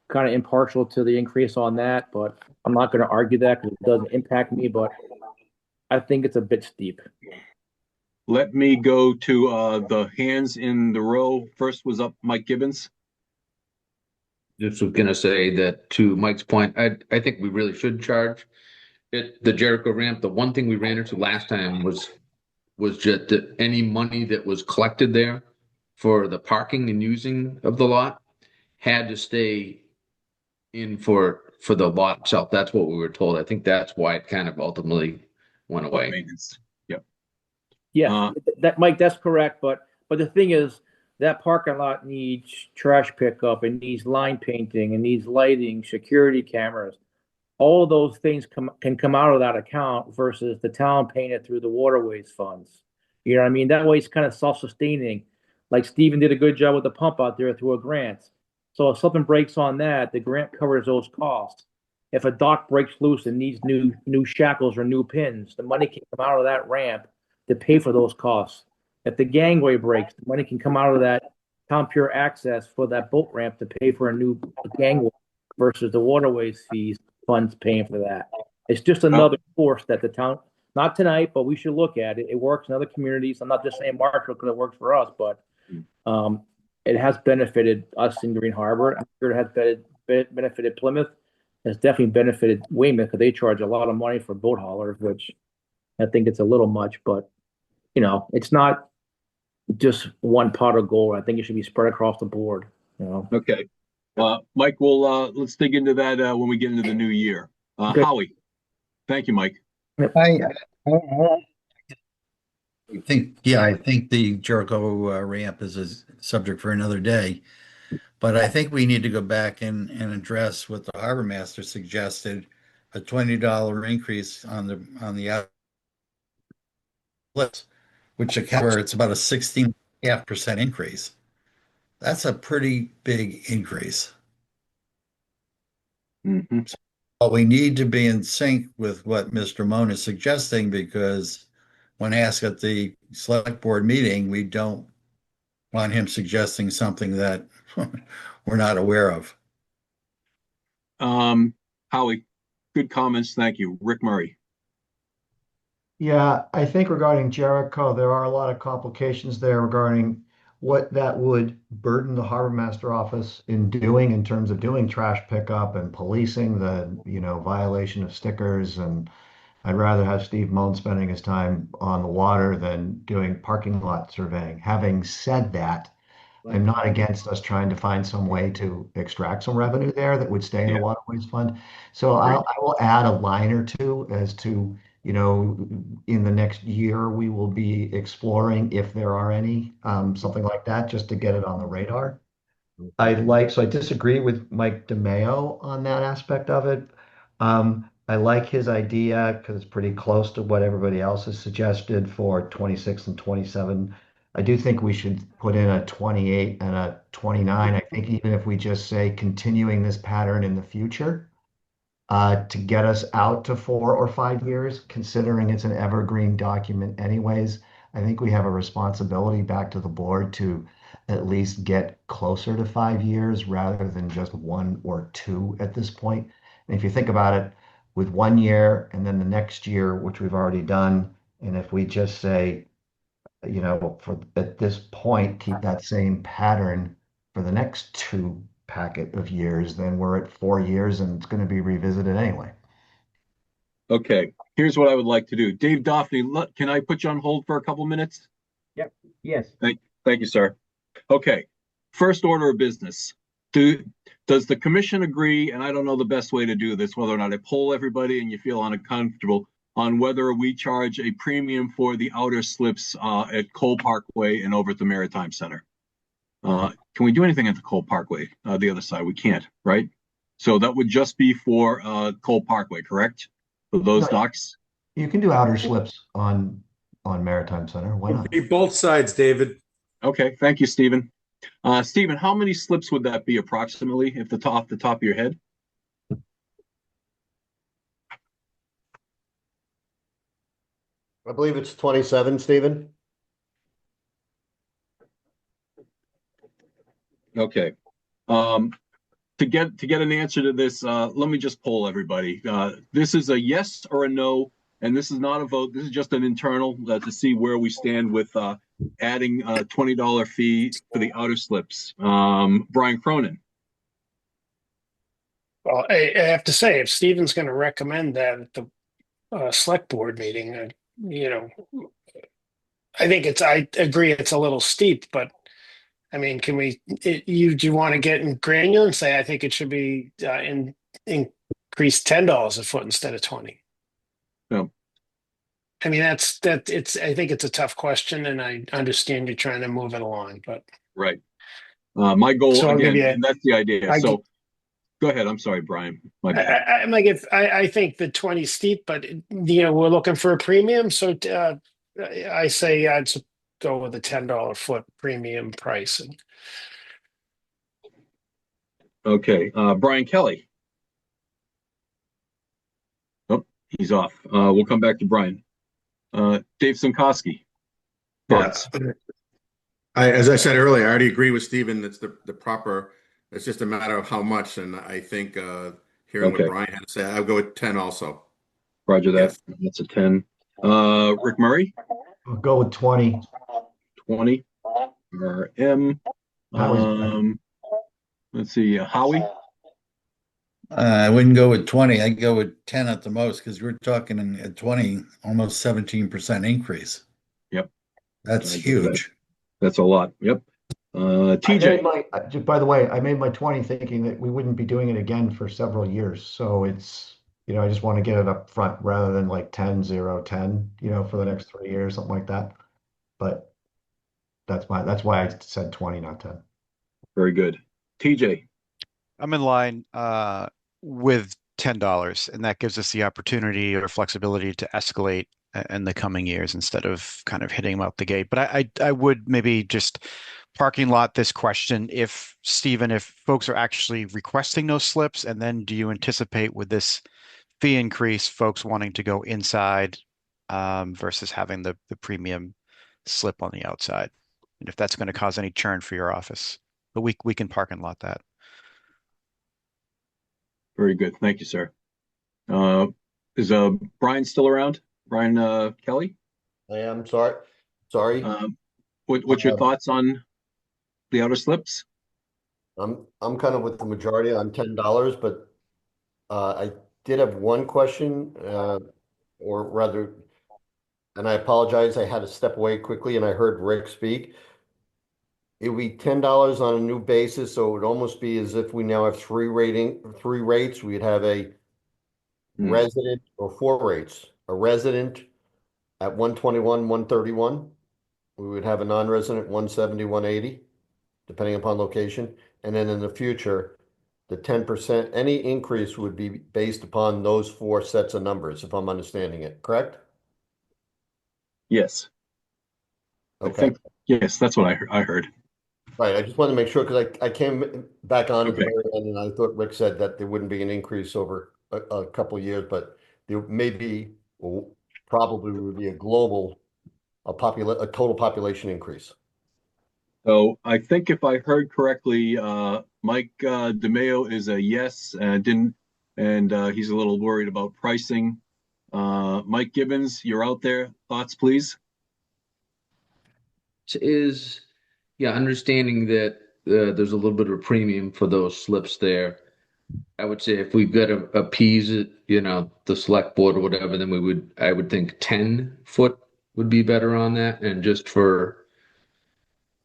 kind of impartial to the increase on that, but I'm not going to argue that because it doesn't impact me, but I think it's a bit steep. Let me go to the hands in the row. First was up Mike Gibbons. Just was going to say that, to Mike's point, I think we really should charge it. The Jericho ramp, the one thing we ran into last time was just that any money that was collected there for the parking and using of the lot had to stay in for the lot itself. That's what we were told. I think that's why it kind of ultimately went away. Maintenance. Yep. Yeah, that Mike, that's correct. But the thing is, that parking lot needs trash pickup, it needs line painting, it needs lighting, security cameras. All of those things can come out of that account versus the town paying it through the waterways funds. You know what I mean? That way it's kind of self-sustaining. Like Steven did a good job with the pump out there through a grant. So if something breaks on that, the grant covers those costs. If a dock breaks loose and needs new shackles or new pins, the money can come out of that ramp to pay for those costs. If the gangway breaks, the money can come out of that town pure access for that boat ramp to pay for a new gangway versus the waterways fees funds paying for that. It's just another force that the town, not tonight, but we should look at it. It works in other communities. I'm not just saying Marshall because it works for us, but it has benefited us in Green Harbor. I'm sure it has benefited Plymouth. It's definitely benefited Weymouth because they charge a lot of money for boat haulers, which I think it's a little much, but it's not just one pot of gold. I think it should be spread across the board. Okay. Mike, let's dig into that when we get into the new year. Howie. Thank you, Mike. I think the Jericho ramp is a subject for another day, but I think we need to go back and address what the harbor master suggested, a $20 increase on the outlets, which where it's about a 16.5% increase. That's a pretty big increase. Mm-hmm. But we need to be in sync with what Mr. Moan is suggesting, because when asked at the select board meeting, we don't want him suggesting something that we're not aware of. Howie, good comments. Thank you. Rick Murray. Yeah, I think regarding Jericho, there are a lot of complications there regarding what that would burden the harbor master office in doing in terms of doing trash pickup and policing the, violation of stickers. And I'd rather have Steve Moan spending his time on the water than doing parking lot surveying. Having said that, I'm not against us trying to find some way to extract some revenue there that would stay in the waterways fund. So I will add a line or two as to, in the next year, we will be exploring if there are any, something like that, just to get it on the radar. So I disagree with Mike DeMeo on that aspect of it. I like his idea because it's pretty close to what everybody else has suggested for 26 and 27. I do think we should put in a 28 and a 29. I think even if we just say continuing this pattern in the future, to get us out to 4 or 5 years, considering it's an evergreen document anyways, I think we have a responsibility back to the board to at least get closer to 5 years rather than just 1 or 2 at this point. And if you think about it, with 1 year and then the next year, which we've already done, and if we just say, for at this point, keep that same pattern for the next 2 packet of years, then we're at 4 years and it's going to be revisited anyway. Okay, here's what I would like to do. Dave Doffney, can I put you on hold for a couple minutes? Yep. Yes. Thank you, sir. Okay, first order of business. Does the commission agree, and I don't know the best way to do this, whether or not I poll everybody and you feel uncomfortable, on whether we charge a premium for the outer slips at Cole Parkway and over at the Maritime Center? Can we do anything at the Cole Parkway, the other side? We can't, right? So that would just be for Cole Parkway, correct? For those docks? You can do outer slips on Maritime Center. Why not? Both sides, David. Okay, thank you, Stephen. Stephen, how many slips would that be approximately, if off the top of your head? I believe it's 27, Stephen. Okay. To get an answer to this, let me just poll everybody. This is a yes or a no, and this is not a vote. This is just an internal to see where we stand with adding a $20 fee for the outer slips. Brian Cronin. Well, I have to say, if Stephen's going to recommend that at the select board meeting, I agree it's a little steep, but I mean, do you want to get in granular and say, I think it should be increased $10 a foot instead of 20? No. I mean, I think it's a tough question, and I understand you're trying to move it along, but Right. My goal So I'll give again, you, and that's the idea. I, So go ahead. I'm sorry, Brian. My I, bad. I'm like, if I think the 20 steep, but we're looking for a premium. So I say I'd go with a $10 foot premium pricing. Okay. Brian Kelly. Oh, he's off. We'll come back to Brian. Dave Sinkowski. Thoughts? Yeah. As I said earlier, I already agree with Stephen. That's the proper. It's just a matter of how much, and I think hearing what Okay. Brian had to say, I'll go with 10 also. Roger that. Yes. That's a 10. Rick Murray, I'll go with 20. 20. RM. Let's see. Howie. I wouldn't go with 20. I'd go with 10 at the most because we're talking at 20, almost 17% increase. Yep. That's huge. That's a lot. Yep. TJ. By the way, I made my 20 thinking that we wouldn't be doing it again for several years. So it's, I just want to get it up front rather than like 10, 0, 10, for the next 3 years, something like that. But that's why I said 20, not 10. Very good. TJ. I'm in line with $10, and that gives us the opportunity or flexibility to escalate in the coming years instead of kind of hitting them out the gate. But I would maybe just parking lot this question, if Stephen, if folks are actually requesting those slips, and then do you anticipate with this fee increase, folks wanting to go inside versus having the premium slip on the outside, and if that's going to cause any churn for your office? But we can park and lot that. Very good. Thank you, sir. Is Brian still around? Brian Kelly? I am sorry. Sorry. What's your thoughts on the outer slips? I'm kind of with the majority on $10, but I did have one question, or rather, and I apologize, I had to step away quickly and I heard Rick speak. It would be $10 on a new basis, so it would almost be as if we now have three rates. We'd have a resident or four rates. A resident at 121, 131. We would have a non-resident 170, 180, depending upon location. And then in the future, the 10%, any increase would be based upon those four sets of numbers, if I'm understanding it, correct? Yes. Okay. I think, yes, that's what I heard. Right. I just wanted to make sure because I came back on at the Okay. very end and I thought Rick said that there wouldn't be an increase over a couple of years, but there may be, or probably would be a global, a total population increase. So I think if I heard correctly, Mike DeMeo is a yes, and he's a little worried about pricing. Mike Gibbons, you're out there. Thoughts, please? Understanding that there's a little bit of a premium for those slips there. I would say if we've got to appease it, the select board or whatever, then I would think 10 foot would be better on that. And just for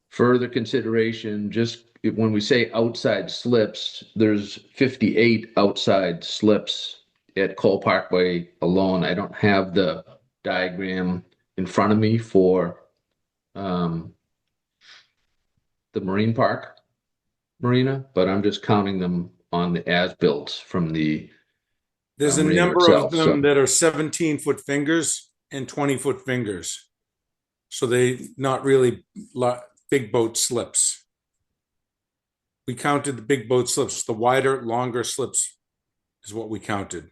further consideration, just when we say outside slips, there's 58 outside slips at Cole Parkway alone. I don't have the diagram in front of me for the marina, but I'm just counting them on the as-built from the There's a marina number itself, of them that are 17-foot fingers and 20-foot fingers. So they not really big boat slips. We counted the big boat slips. The wider, longer slips is what we counted.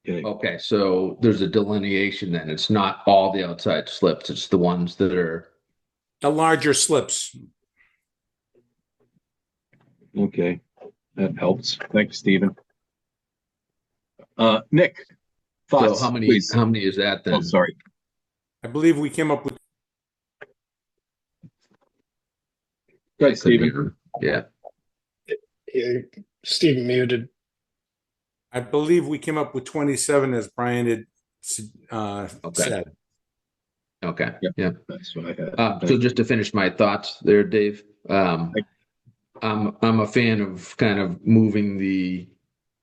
Okay, so there's a delineation then. It's not all the outside slips. It's the ones that are the larger slips. Okay, that helps. Thanks, Stephen. Nick, thoughts? So how many is that then? Oh, sorry. I believe we came up with. Right, Stephen. Yeah. Stephen muted. I believe we came up with 27, as Brian had said. Okay. Yep, yeah. That's what I had. So just to finish my thoughts there, Dave, I'm a fan of kind of moving the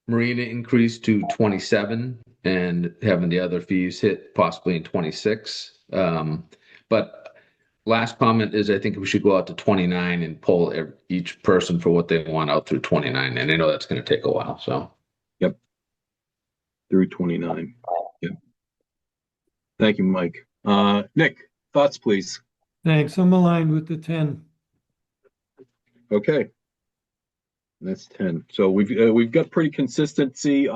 marina increase to 27 and having the other fees hit possibly in 26. But last comment is I think we should go out to 29 and poll each person for what they want out through 29. And I know that's going to take a while. So, Yep. Through 29. Yep. Thank you, Mike. Nick, thoughts, please. Thanks. I'm aligned with the 10. Okay. That's 10. So we've got pretty consistency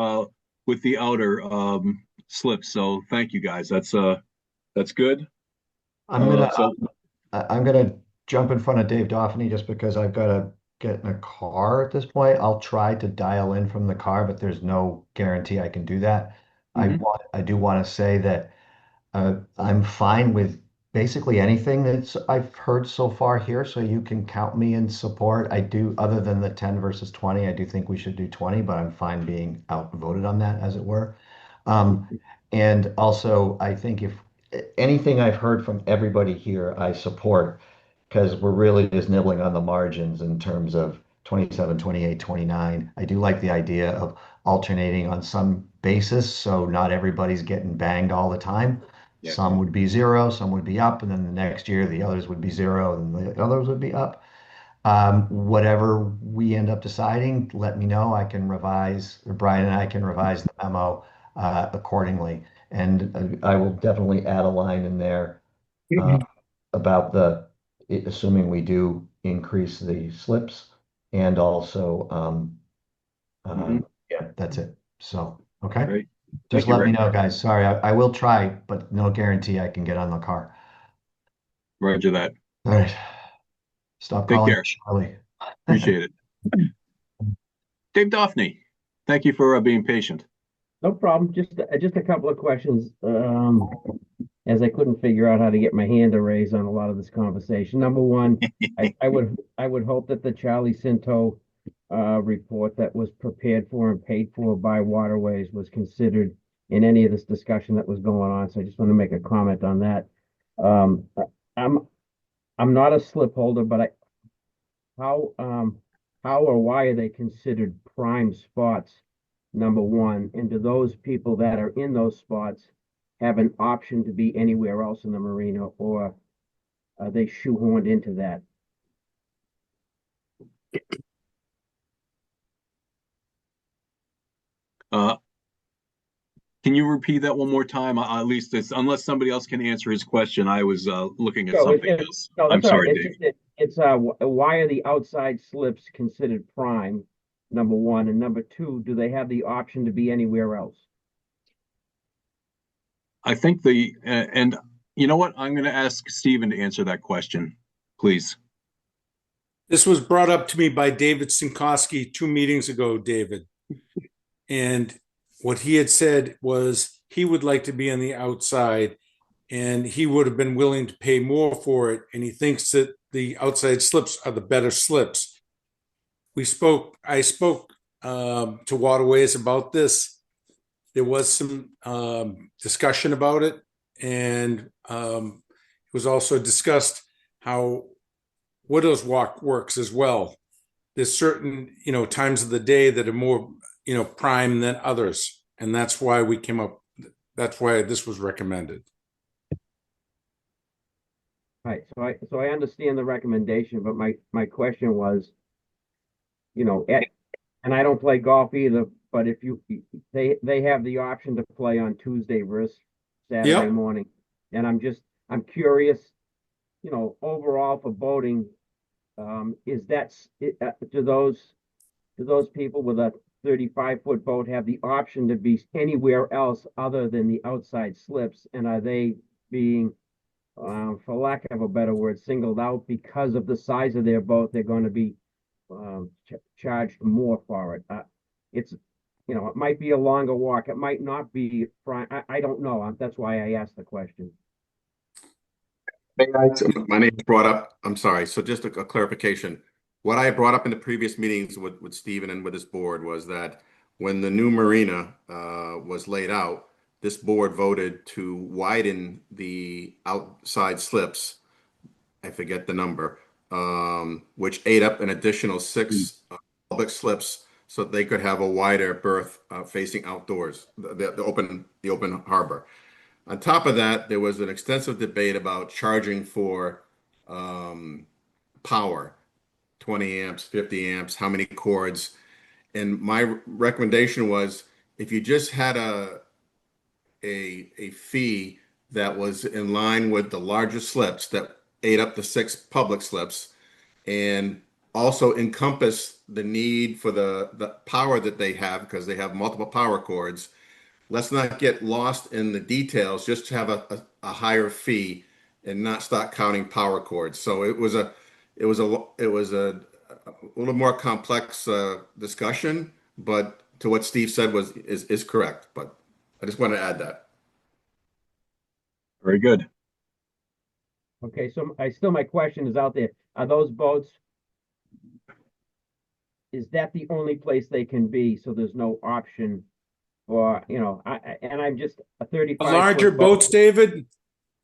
with the outer slips. So thank you guys. That's good. I'm gonna jump in front of Dave Doffany just because I've got to get in a car at this point. I'll try to dial in from the car, but there's no guarantee I can do that. I do want to say that I'm fine with basically anything that's I've heard so far here, so you can count me in support. I do, other than the 10 versus 20, I do think we should do 20, but I'm fine being outvoted on that, as it were. Um, and also, I think if anything I've heard from everybody here, I support because we're really just nibbling on the margins in terms of 27, 28, 29. I do like the idea of alternating on some basis, so not everybody's getting banged all the time. Yeah. Some would be zero, some would be up, and then the next year the others would be zero, and the others would be up. Whatever we end up deciding, let me know. I can revise, or Brian and I can revise the memo accordingly. And I will definitely add a line in there about assuming we do increase the slips, and also, yeah, that's it. So, okay. Great. Just Thank you, let me Rick. know, guys. Sorry, I will try, but no guarantee I can get on the car. Roger that. All right. Stop Take calling care. me Charlie. Appreciate it. Dave Doffney, thank you for being patient. No problem. Just a couple of questions. As I couldn't figure out how to get my hand to raise on a lot of this conversation. Number one, I would hope that the Charlie Cinto report that was prepared for and paid for by Waterways was considered in any of this discussion that was going on. So I just want to make a comment on that. I'm not a slip holder, but how or why are they considered prime spots? Number one, and do those people that are in those spots have an option to be anywhere else in the marina, or are they shoehorned into that? Can you repeat that one more time? At least unless somebody else can answer his question, I was looking at something else. No, I'm that's all right. sorry, Dave. It's why are the outside slips considered prime? Number one, and number two, do they have the option to be anywhere else? I think and you know what? I'm going to ask Stephen to answer that question, please. This was brought up to me by David Sinkowski 2 meetings ago, David. And what he had said was he would like to be on the outside and he would have been willing to pay more for it. And he thinks that the outside slips are the better slips. I spoke to Waterways about this. There was some discussion about it. And it was also discussed how Widow's Walk works as well. There's certain, times of the day that are more, prime than others. And that's why that's why this was recommended. Right. So I understand the recommendation, but my question was, and I don't play golf either, but if they have the option to play on Tuesday versus Saturday morning. And I'm curious, overall for boating, do those people with a 35-foot boat have the option to be anywhere else other than the outside slips? And are they being, for lack of a better word, singled out because of the size of their boat? They're going to be charged more for it. It might be a longer walk. It might not be. I don't know. That's why I asked the question. My name brought up, I'm sorry. So just a clarification. What I brought up in the previous meetings with Stephen and with his board was that when the new marina was laid out, this board voted to widen the outside slips. I forget the number, which ate up an additional 6 public slips so that they could have a wider berth facing outdoors, the open harbor. On top of that, there was an extensive debate about charging for power, 20 amps, 50 amps, how many cords. And my recommendation was if you just had a fee that was in line with the larger slips that ate up the 6 public slips and also encompass the need for the power that they have because they have multiple power cords. Let's not get lost in the details, just to have a higher fee and not start counting power cords. So it was a little more complex discussion, but to what Steve said is correct. But I just want to add that. Very good. Okay, so my question is out there. Are those boats, is that the only place they can be? So there's no option for, I'm just a 35 Larger foot boat. boats, David,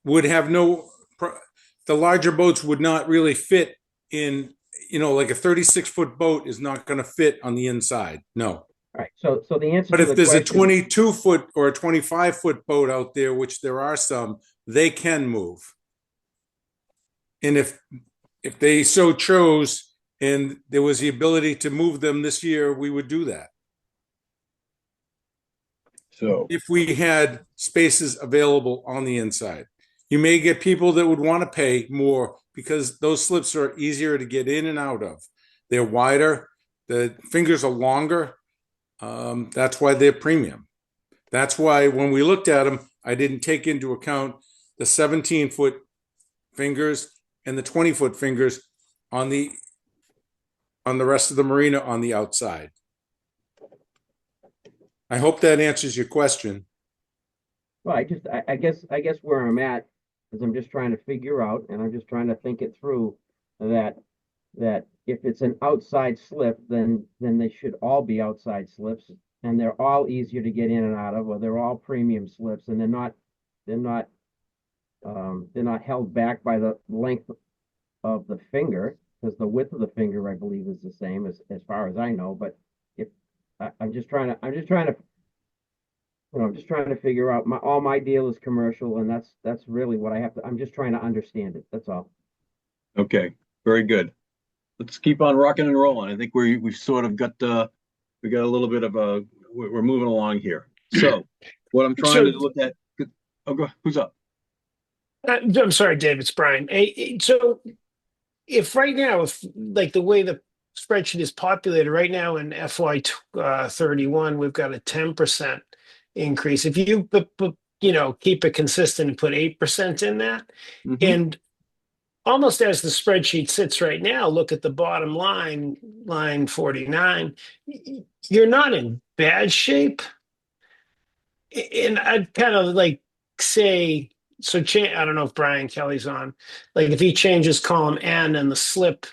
would have the larger boats would not really fit in, like a 36-foot boat is not going to fit on the inside. No. All right. So the answer But to if the there's a question, 22-foot or a 25-foot boat out there, which there are some, they can move. And if they so chose and there was the ability to move them this year, we would do that. So If we had spaces available on the inside, you may get people that would want to pay more because those slips are easier to get in and out of. They're wider, the fingers are longer. That's why they're premium. That's why when we looked at them, I didn't take into account the 17-foot fingers and the 20-foot fingers on the rest of the marina on the outside. I hope that answers your question. well, I guess where I'm at is I'm just trying to figure out, and I'm just trying to think it through that if it's an outside slip, then they should all be outside slips, and they're all easier to get in and out of, or they're all premium slips, and they're not held back by the length of the finger, because the width of the finger, I believe, is the same as far as I know. But if I'm just trying to figure out all my deal is commercial, and that's really what I have to. I'm just trying to understand it. That's all. okay, very good. Let's keep on rocking and rolling. I think we've sort of got we got a little bit of we're moving along here. So what I'm trying to look at. Oh, who's up? I'm sorry, Dave, it's Brian. So if right now, if like the way the spreadsheet is populated right now in FY 31, we've got a 10% increase. If you keep it consistent and put 8% in that, and almost as the spreadsheet sits right now, look at the bottom line 49, you're not in bad shape. And I'd kind of like say, so I don't know if Brian Kelly's on, like if he changes column N and the slip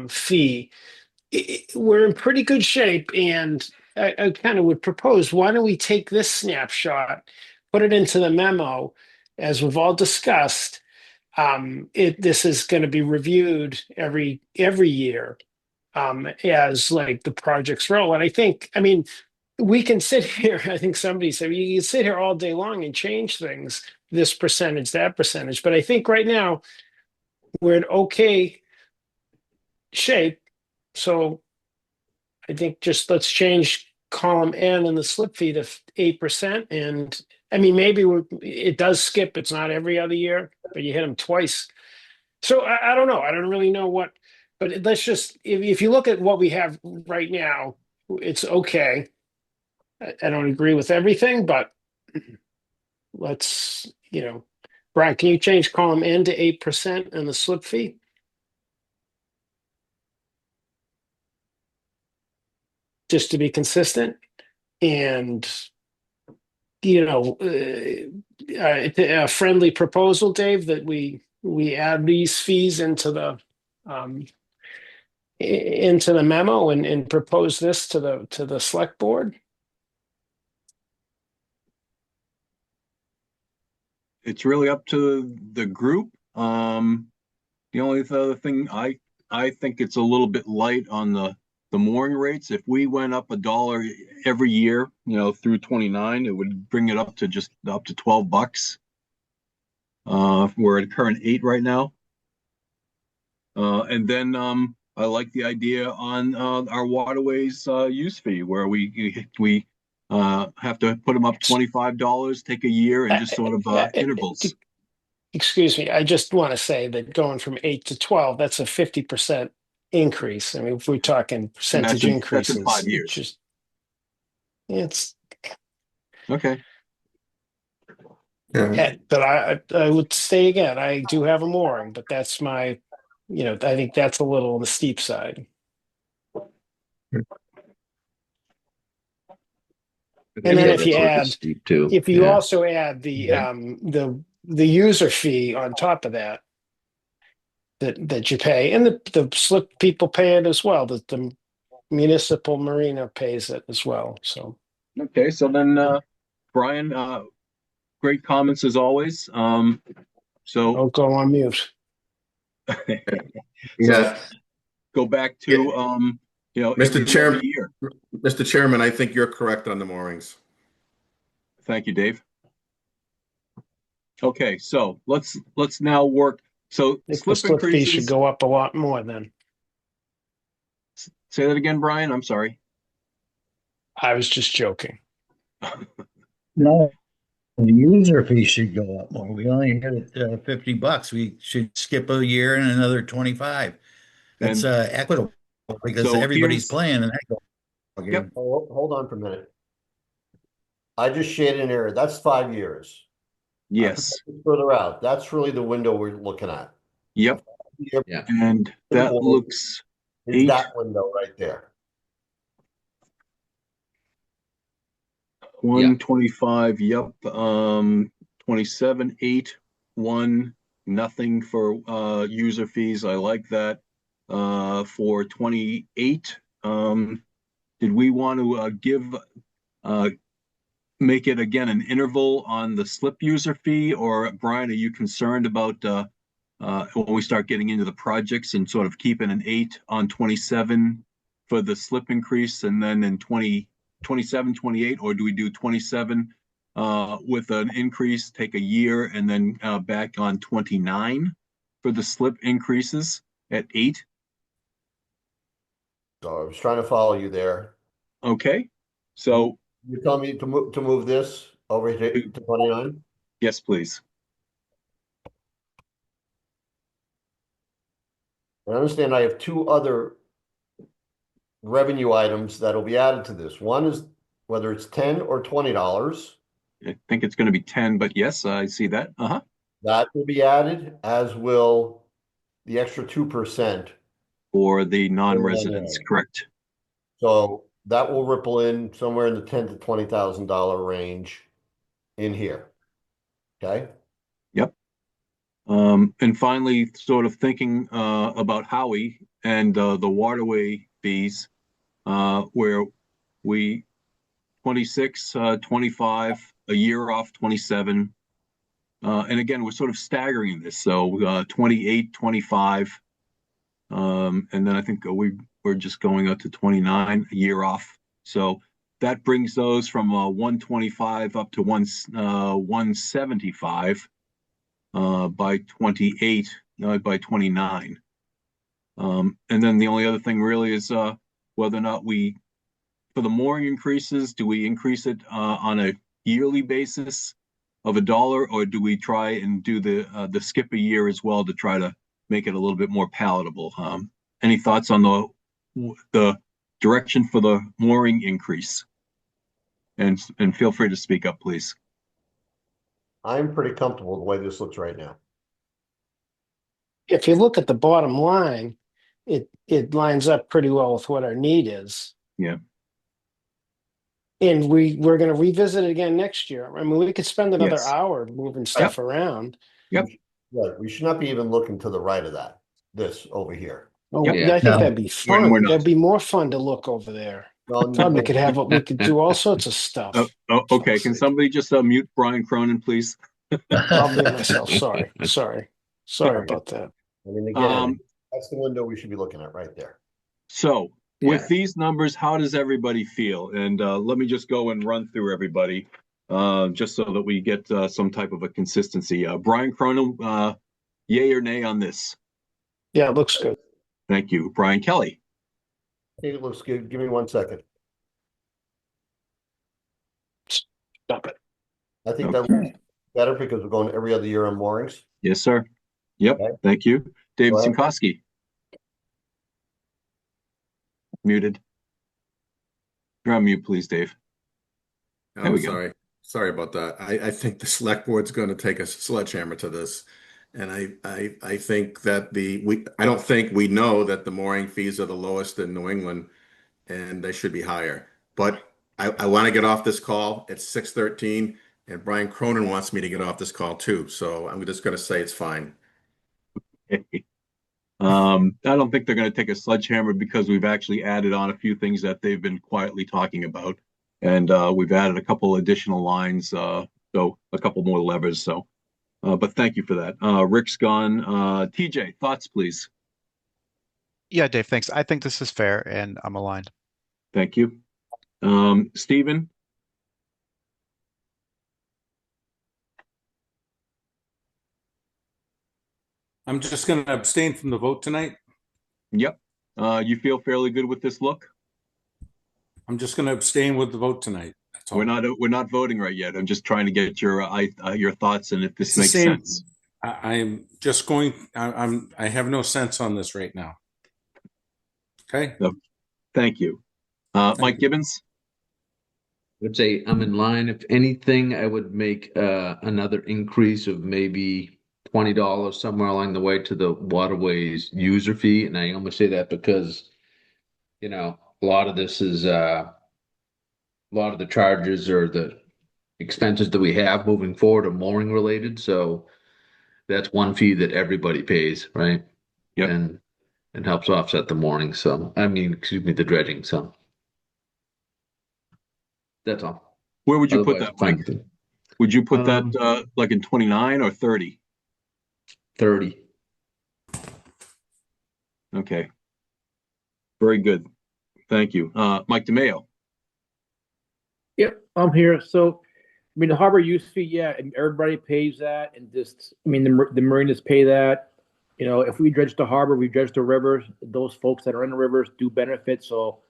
fee, we're in pretty good shape. And I kind of would propose, why don't we take this snapshot, put it into the memo, as we've all discussed. This is going to be reviewed every year as like the projects roll. And I mean, we can sit here, I think somebody said, you can sit here all day long and change things, this percentage, that percentage. But I think right now we're in okay shape. So I think just let's change column N and the slip fee to 8%. And I mean, maybe it does skip. It's not every other year, but you hit them twice. So I don't know. I don't really know what, but let's just, if you look at what we have right now, it's okay. I don't agree with everything, but let's, Brian, can you change column N to 8% and the slip fee? Just to be consistent. And, a friendly proposal, Dave, that we add these fees into the memo and propose this to the select board. It's really up to the group. The only other thing I think it's a little bit light on the mooring rates. If we went up $1 every year, through 29, it would bring it up to just up to $12. We're at current 8 right now. And then I like the idea on our waterways use fee, where we have to put them up $25, take a year, and just sort of intervals. Excuse me, I just want to say that going from 8 to 12, that's a 50% increase. I mean, if we're talking percentage That's in 5 increases, years. it's Okay. Yeah. but I would say again, I do have a mooring, but that's my, I think that's a little on the steep side. And then Yeah, if you that's a little add, steep too. if you Yeah. also add the user fee on top of that, that you pay, and the slip people pay it as well, that the municipal marina pays it as well. So Okay. So then, Brian, great comments as always. So I'll go on mute. so go back to Mr. every Chairman, year. Mr. Chairman, I think you're correct on the moorings. Thank you, Dave. Okay, so let's now work. So I think the slip slip fee should increases. go up a lot more then. Say that again, Brian. I'm sorry. I was just joking. No, the user fee should go up more. We only hit it $50. We should skip a year and another 25. That's And equitable because so everybody's here's playing in that game. Yep. Hold on for a minute. I just shaded an area. That's 5 years. Yes. Further out. That's really the window we're looking at. Yep. Yeah. And that looks Is that window right there. 125. Yep. 27, 8, 1, nothing for user fees. I like that. For 28, did we want to make it again an interval on the slip user fee, or Brian, are you concerned about when we start getting into the projects and sort of keeping an 8 on 27 for the slip increase, and then in 27, 28, or do we do 27 with an increase, take a year, and then back on 29 for the slip increases at 8? So I was trying to follow you there. Okay, so You tell me to move this over to 29? yes, please. I understand I have two other revenue items that'll be added to this. One is whether it's $10 or $20. I think it's going to be 10, but yes, I see that. That will be added, as will the extra 2%. For the non-residents, correct? So that will ripple in somewhere in the $10,000 to $20,000 range in here. Okay. Yep. And finally, sort of thinking about Howie and the waterway fees, where we 26, 25, a year off 27. And again, we're sort of staggering this. So 28, 25. And then I think we're just going up to 29, a year off. So that brings those from 125 up to 175 by 28, by 29. And then the only other thing really is whether or not for the mooring increases, do we increase it on a yearly basis of $1, or do we try and do the skip a year as well to try to make it a little bit more palatable? Any thoughts on the direction for the mooring increase? And feel free to speak up, please. I'm pretty comfortable with the way this looks right now. If you look at the bottom line, it lines up pretty well with what our need is. Yeah. And we're going to revisit it again next year. I mean, we could spend another Yes. hour moving stuff around. Yep. Right. We should not be even looking to the right of that. This over here. Oh, Yep. yeah, I think No. that'd be fun. We're not. That'd be more fun to look over there. God, we could do all sorts of stuff. Okay. Can somebody just mute Brian Cronin, please? I'll mute myself. Sorry about that. I mean, again, that's the window we should be looking at right there. So with these numbers, how does everybody feel? And let me just go and run through everybody, just so that we get some type of a consistency. Brian Cronin, yay or nay on this? Yeah, it looks good. Thank you. Brian Kelly. I think it looks good. Give me 1 second. Stop it. I think that looks better because we're going every other year on moorings. Yes, sir. Yep. Okay. Thank you. David Go ahead. Sinkowski. Muted. You're on mute, please, Dave. There I'm we go. sorry. Sorry about that. I think the select board's going to take a sledgehammer to this. And I think that I don't think we know that the mooring fees are the lowest in New England and they should be higher. But I want to get off this call. It's 6:13 and Brian Cronin wants me to get off this call too. So I'm just going to say it's fine. I don't think they're going to take a sledgehammer because we've actually added on a few things that they've been quietly talking about. And we've added a couple additional lines, so a couple more levers. So, but thank you for that. Rick's gone. TJ, thoughts, please. Yeah, Dave, thanks. I think this is fair and I'm aligned. Thank you. Stephen? I'm just going to abstain from the vote tonight. Yep. You feel fairly good with this look? I'm just going to abstain with the vote tonight. That's all. We're not voting right yet. I'm just trying to get your thoughts and if this It's the makes same. sense. I'm just going. I have no sense on this right now. Okay. So, thank you. Mike Gibbons? I would say I'm in line. If anything, I would make another increase of maybe $20 somewhere along the way to the waterways user fee. And I almost say that because, a lot of this is a lot of the charges or the expenses that we have moving forward are mooring related. So that's one fee that everybody pays, right? Yep. And it helps offset the mooring. So, the dredging. So that's all. Where would you put that, Mike? Would you put that like in 29 or 30? 30. Okay. Very good. Thank you. Mike DeMeo. Yep, I'm here. So, the harbor use fee, yeah, and everybody pays that, and the marinas pay that. If we dredge the harbor, we dredge the rivers. Those folks that are in the rivers do benefit. So,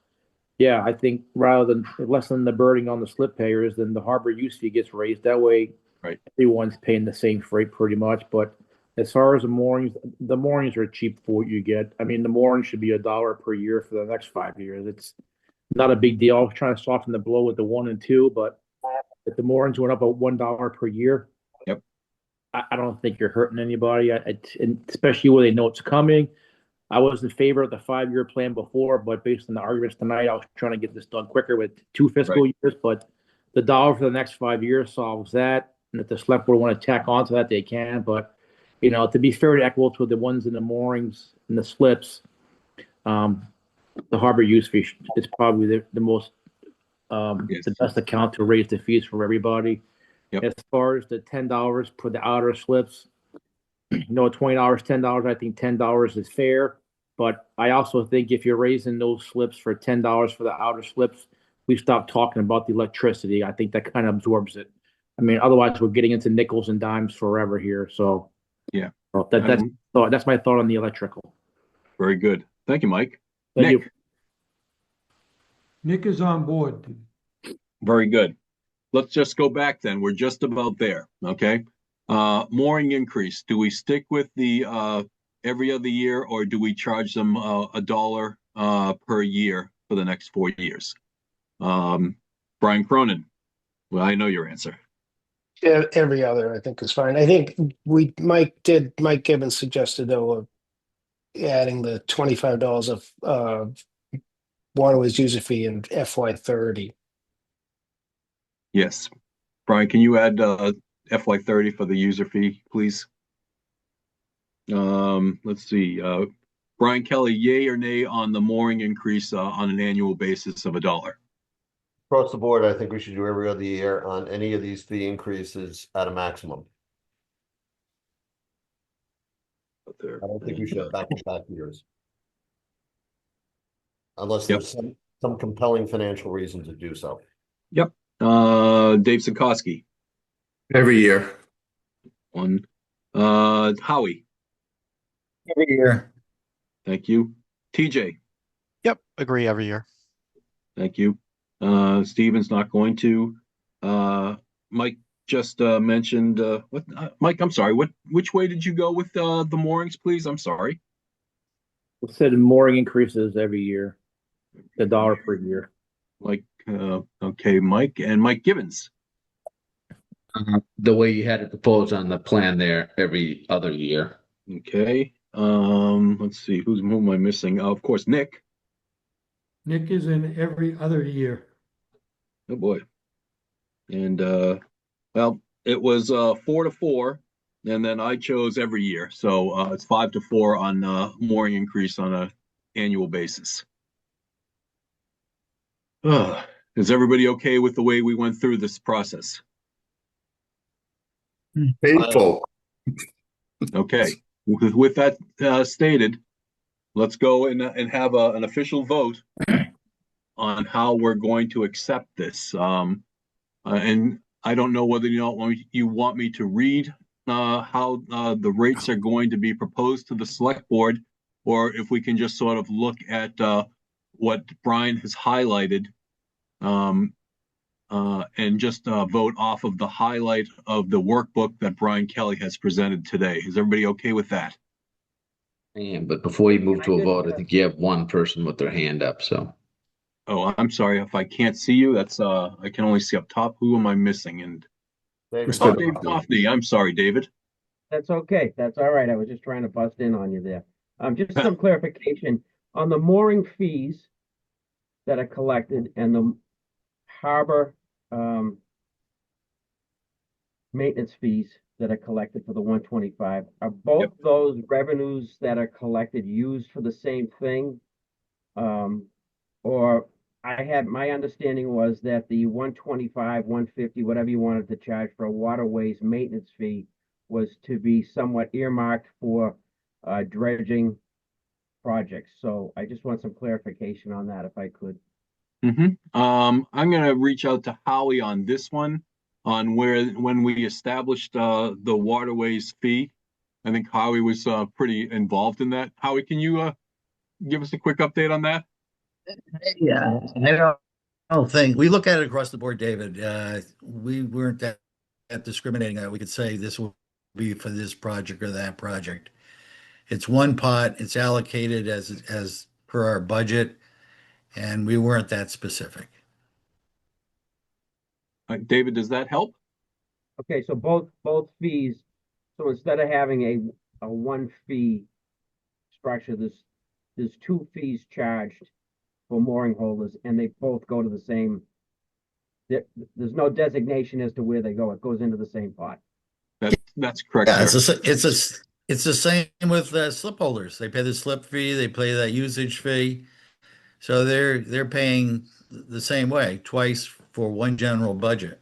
yeah, I think rather than lessen the burden on the slip payers, then the harbor use fee gets raised. That way, right, everyone's paying the same freight pretty much. But as far as the moorings are cheap for what you get. The mooring should be $1 per year for the next 5 years. It's not a big deal. I was trying to soften the blow with the 1 and 2, but if the moorings went up at $1 per year, yep, I don't think you're hurting anybody. And especially when they know it's coming. I was in favor of the 5-year plan before, but based on the arguments tonight, I was trying to get this done quicker with 2 fiscal years. But the dollar for the next 5 years solves that. And if the select board want to tack onto that, they can. But to be fair and equal to the ones in the moorings and the slips, the harbor use fee is probably the most the best account to raise the fees for everybody. Yep. As far as the $10 for the outer slips, $20, $10, I think $10 is fair. But I also think if you're raising those slips for $10 for the outer slips, we stop talking about the electricity. I think that kind of absorbs it. Otherwise we're getting into nickels and dimes forever here. So yeah, that's my thought on the electrical. Very good. Thank you, Mike. Thank Nick. you. Nick is on board. Very good. Let's just go back then. We're just about there. Okay. Mooring increase. Do we stick with the every other year, or do we charge them $1 per year for the next 4 years? Brian Cronin. Well, I know your answer. Yeah, every other I think is fine. I think Mike Gibbons suggested though adding the $25 of waterways user fee in FY30. Yes. Brian, can you add FY30 for the user fee, please? Let's see. Brian Kelly, yay or nay on the mooring increase on an annual basis of $1? Across the board, I think we should do every other year on any of these fee increases at a maximum. I don't think we should have back-to-back years. Unless there's some compelling financial reason to do so. Yep. Dave Sinkowski. Every year. 1. Howie. Every year. Thank you. TJ, Yep, agree every year. thank you. Steven's not going to. Mike just mentioned what? Mike, I'm sorry. Which way did you go with the moorings, please? I'm sorry. We said mooring increases every year, $1 per year. Like, okay, Mike and Mike Gibbons. The way you had it proposed on the plan there every other year. Okay. Let's see. Who am I missing? Of course, Nick. Nick is in every other year. Oh boy. And well, it was 4-4, and then I chose every year. So it's 5-4 on mooring increase on a annual basis. Is everybody okay with the way we went through this process? Painful. Okay. With that stated, let's go and have an official vote on how we're going to accept this. And I don't know whether you want me to read how the rates are going to be proposed to the select board, or if we can just sort of look at what Brian has highlighted and just vote off of the highlight of the workbook that Brian Kelly has presented today. Is everybody okay with that? But before you move to a vote, I think you have one person with their hand up. So, oh, I'm sorry if I can't see you. That's I can only see up top. Who am I missing? And David. Dave Coffey. I'm sorry, David. That's okay. That's all right. I was just trying to bust in on you there. Just some clarification on the mooring fees that are collected and the harbor maintenance fees that are collected for the 125. Are both those revenues that are collected used for the same thing? Or my understanding was that the 125, 150, whatever you wanted to charge for a waterways maintenance fee was to be somewhat earmarked for dredging projects. So I just want some clarification on that if I could. I'm going to reach out to Howie on this one, on when we established the waterways fee. I think Howie was pretty involved in that. Howie, can you give us a quick update on that? Yeah, I don't think we look at it across the board, David. We weren't that discriminating that we could say this will be for this project or that project. It's one pot, it's allocated as per our budget, and we weren't that specific. David, does that help? Okay, so both fees. So instead of having a one fee structure, there's two fees charged for mooring holders, and they both go to the same. There's no designation as to where they go. It goes into the same pot. That's correct. Yeah, it's the same with slip holders. They pay the slip fee, they pay that usage fee, so they're paying the same way twice for one general budget.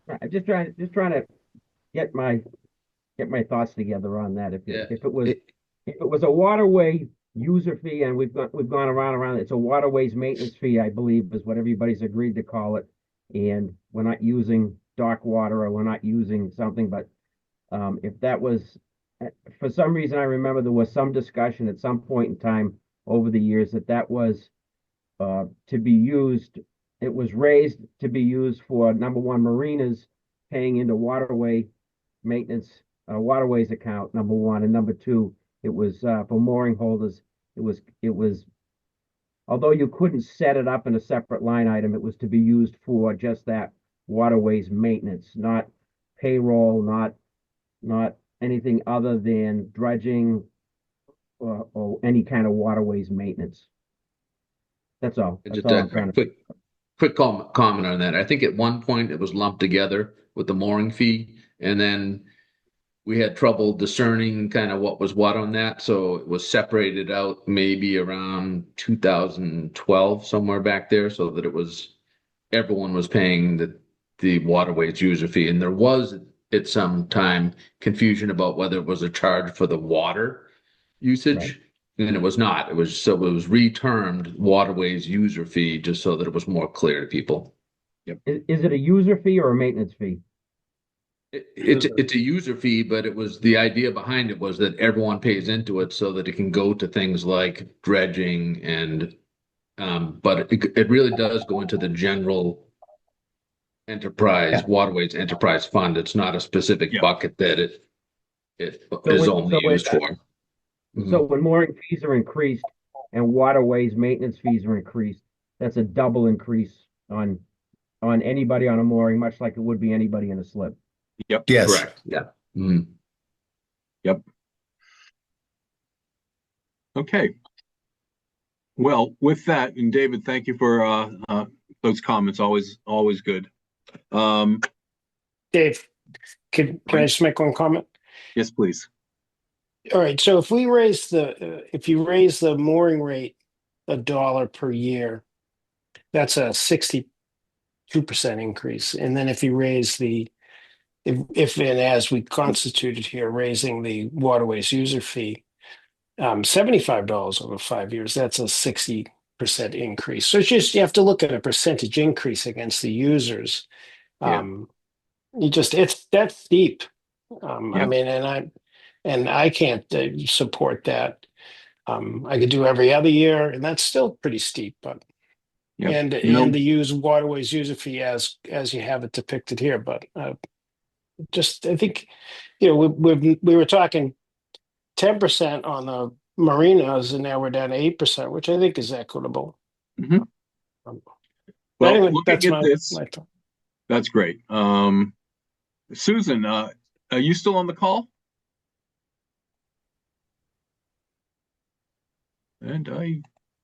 I'm just trying to get my thoughts together on that. If it was a waterway user fee, and we've gone around, it's a waterways maintenance fee, I believe, is what everybody's agreed to call it. And we're not using dock water, or we're not using something, but if that was, for some reason, I remember there was some discussion at some point in time over the years that was to be used. It was raised to be used for, number one, marinas paying into waterway maintenance, waterways account, number one, and number two, it was for mooring holders. It was, although you couldn't set it up in a separate line item, it was to be used for just that waterways maintenance, not payroll, not anything other than dredging or any kind of waterways maintenance. That's all. just a quick comment on that. I think at one point it was lumped together with the mooring fee, and then we had trouble discerning kind of what was what on that. So it was separated out maybe around 2012, somewhere back there, so that everyone was paying the waterways user fee. And there was at some time confusion about whether it was a charge for the water usage. Right. And it was not. It was retermed waterways user fee, just so that it was more clear to people. Is it a user fee or a maintenance fee? It's a user fee, but it was the idea behind it was that everyone pays into it so that it can go to things like dredging and but it really does go into the general enterprise waterways enterprise fund. It's not a specific Yeah. bucket that it So is when- only so when- used for. Mhm. So when mooring fees are increased and waterways maintenance fees are increased, that's a double increase on anybody on a mooring, much like it would be anybody in a slip. Yep. Yes. Correct. Yeah. Mhm. Yep. Okay. Well, with that, and David, thank you for those comments. Always good. Dave, can I just make one comment? Yes, please. All right, so if we raise if you raise the mooring rate $1 per year, that's a 62% increase. And then if you raise if and as we constituted here, raising the waterways user fee, $75 over 5 years, that's a 60% increase. So it's just, you have to look at a percentage increase against the users. Yeah. That's steep. I Yeah. mean, and I can't support that. I could do every other year, and that's still pretty steep. But Yep. and the use waterways user fee as you have it depicted here. But I think we were talking 10% on the marinas, and now we're down to 8%, which I think is equitable. Mhm. But Well, anyway, looking that's at my this, thought. that's great. Susan, are you still on the call? And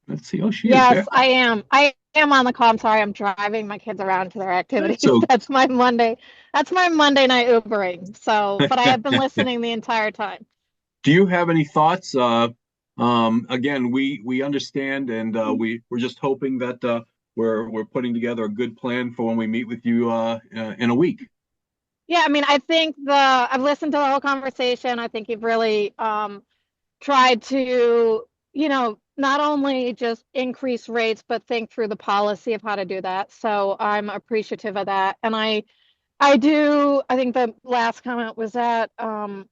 let's see. Oh, she is there. Yes, I am. I am on the call. I'm sorry, I'm driving my kids around to their activities. So That's my Monday. That's my Monday night Ubering. So, but I have been listening the entire time. do you have any thoughts? Again, we understand, and we're just hoping that we're putting together a good plan for when we meet with you in a week. Yeah, I mean, I think I've listened to the whole conversation. I think you've really tried to, not only just increase rates, but think through the policy of how to do that. So I'm appreciative of that. And I think the last comment was that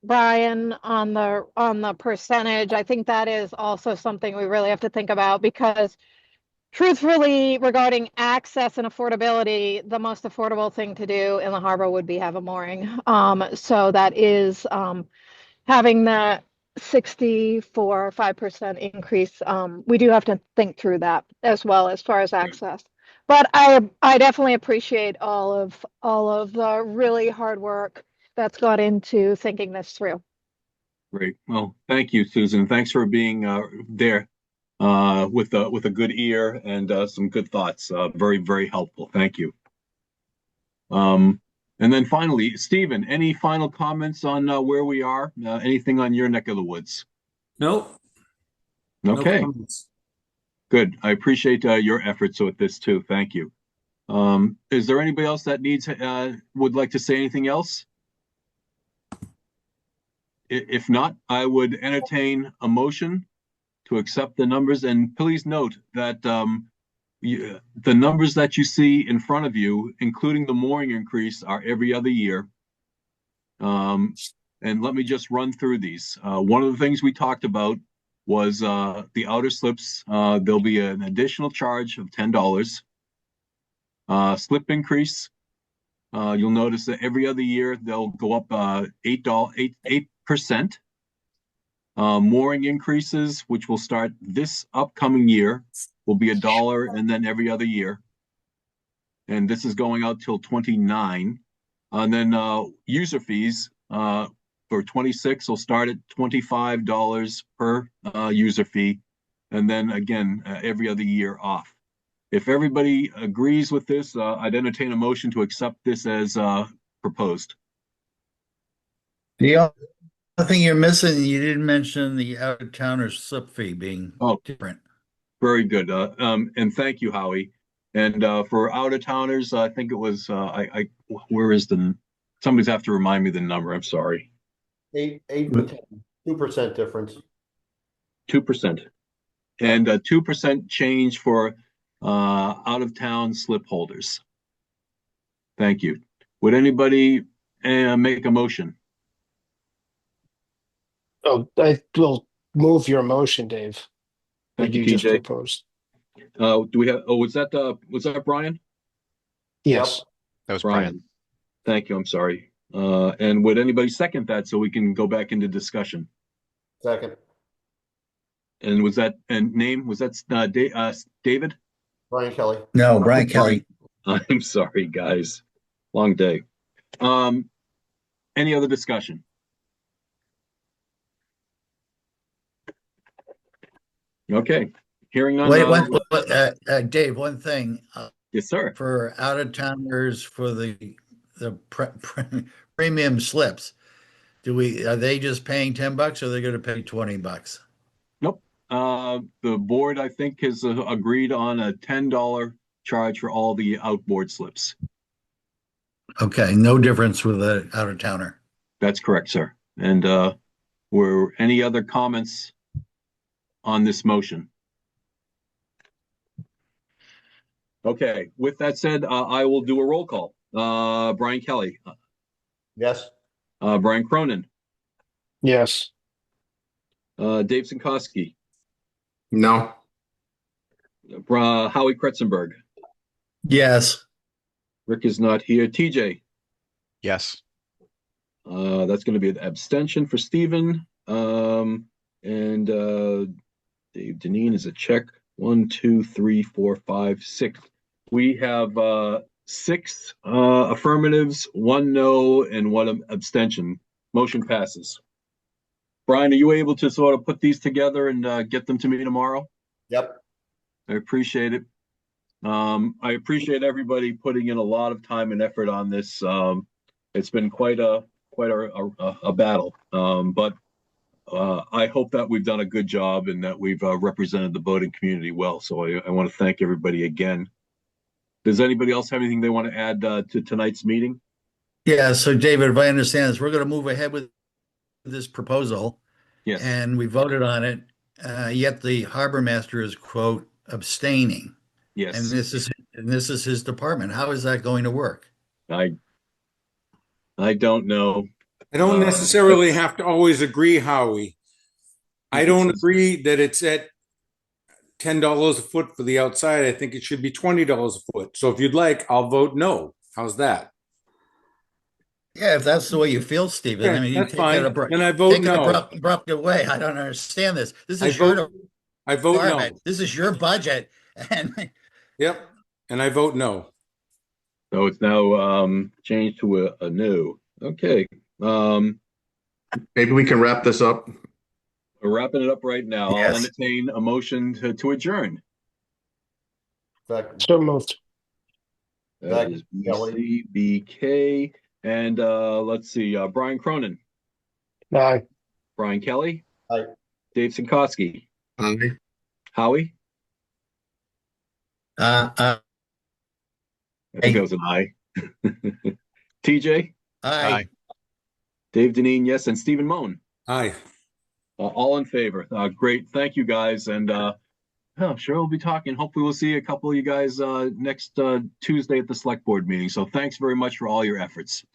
Brian on the percentage. I think that is also something we really have to think about, because truthfully, regarding access and affordability, the most affordable thing to do in the harbor would be have a mooring. So that is having that 64.5% increase. We do have to think through that as well as far as access. But I definitely appreciate all of the really hard work that's gone into thinking this through. Great. Well, thank you, Susan. Thanks for being there with a good ear and some good thoughts. Very, very helpful. Thank you. And then finally, Stephen, any final comments on where we are? Anything on your neck of the woods? Nope. Okay. No comments. Good. I appreciate your efforts with this too. Thank you. Is there anybody else that would like to say anything else? If not, I would entertain a motion to accept the numbers. And please note that the numbers that you see in front of you, including the mooring increase, are every other year. And let me just run through these. One of the things we talked about was the outer slips. There'll be an additional charge of $10. Slip increase. You'll notice that every other year they'll go up 8%. Mooring increases, which will start this upcoming year, will be $1, and then every other year. And this is going out till 29. And then user fees for 26 will start at $25 per user fee, and then again every other year off. If everybody agrees with this, I'd entertain a motion to accept this as proposed. The only thing you're missing, you didn't mention the out-of-towner slip fee being different. Very good. And thank you, Howie. And for out-of-towners, I think it was, where is somebody's have to remind me the number. I'm sorry. 8 to 2% difference. 2%. And 2% change for out-of-town slip holders. Thank you. Would anybody make a motion? Oh, I will move your motion, Dave. Thank What you, you just TJ. proposed. Do we have, was that Brian? Yes. That was Brian. Brian. Thank you, I'm sorry. And would anybody second that so we can go back into discussion? Second. And was that, and name, was that David? Brian Kelly. No, Brian Kelly. I'm sorry, guys. Long day. Any other discussion? Okay, hearing none. Wait, Dave, one thing. Yes, sir. For out-of-towners for the premium slips, are they just paying $10 or are they going to pay $20? Nope. The board, I think, has agreed on a $10 charge for all the outboard slips. Okay, no difference with the out-of-towner. That's correct, sir. And were any other comments on this motion? Okay, with that said, I will do a roll call. Brian Kelly. Yes. Brian Cronin. Yes. Dave Sinkowski. No. Howie Kretzenberg. Yes. Rick is not here. TJ. Yes. That's going to be an abstention for Stephen. And Dave Deneen is a check. 1, 2, 3, 4, 5, 6. We have 6 affirmatives, 1 no, and 1 abstention. Motion passes. Brian, are you able to sort of put these together and get them to me tomorrow? Yep. I appreciate it. I appreciate everybody putting in a lot of time and effort on this. It's been quite a battle, but I hope that we've done a good job and that we've represented the boating community well. So I want to thank everybody again. Does anybody else have anything they want to add to tonight's meeting? Yeah, so David, if I understand this, we're going to move ahead with this proposal. Yes. And we voted on it, yet the harbor master is, quote, abstaining. Yes. And this is his department. How is that going to work? I don't know. I don't necessarily have to always agree, Howie. I don't agree that it's at $10 a foot for the outside. I think it should be $20 a foot. So if you'd like, I'll vote no. How's that? Yeah, if that's the way you feel, Stephen. Okay, I mean, that's fine. Then I vote take no. it abrupt way. I don't understand this. This is I vote no. This is your budget. And yep. And I vote no. So it's now changed to a no. Okay. Maybe we can wrap this up. We're wrapping it up right now. Yes. I'll entertain a motion to adjourn. Second. So moved. That is BK. And let's see, Brian Cronin. Aye. Brian Kelly. Aye. Dave Sinkowski. Aye. Howie. I think that was an aye. TJ. Aye. Dave Deneen, yes, and Stephen Moan. Aye. All in favor. Great. Thank you, guys. And I'm sure we'll be talking. Hopefully we'll see a couple of you guys next Tuesday at the select board meeting. So thanks very much for all your efforts.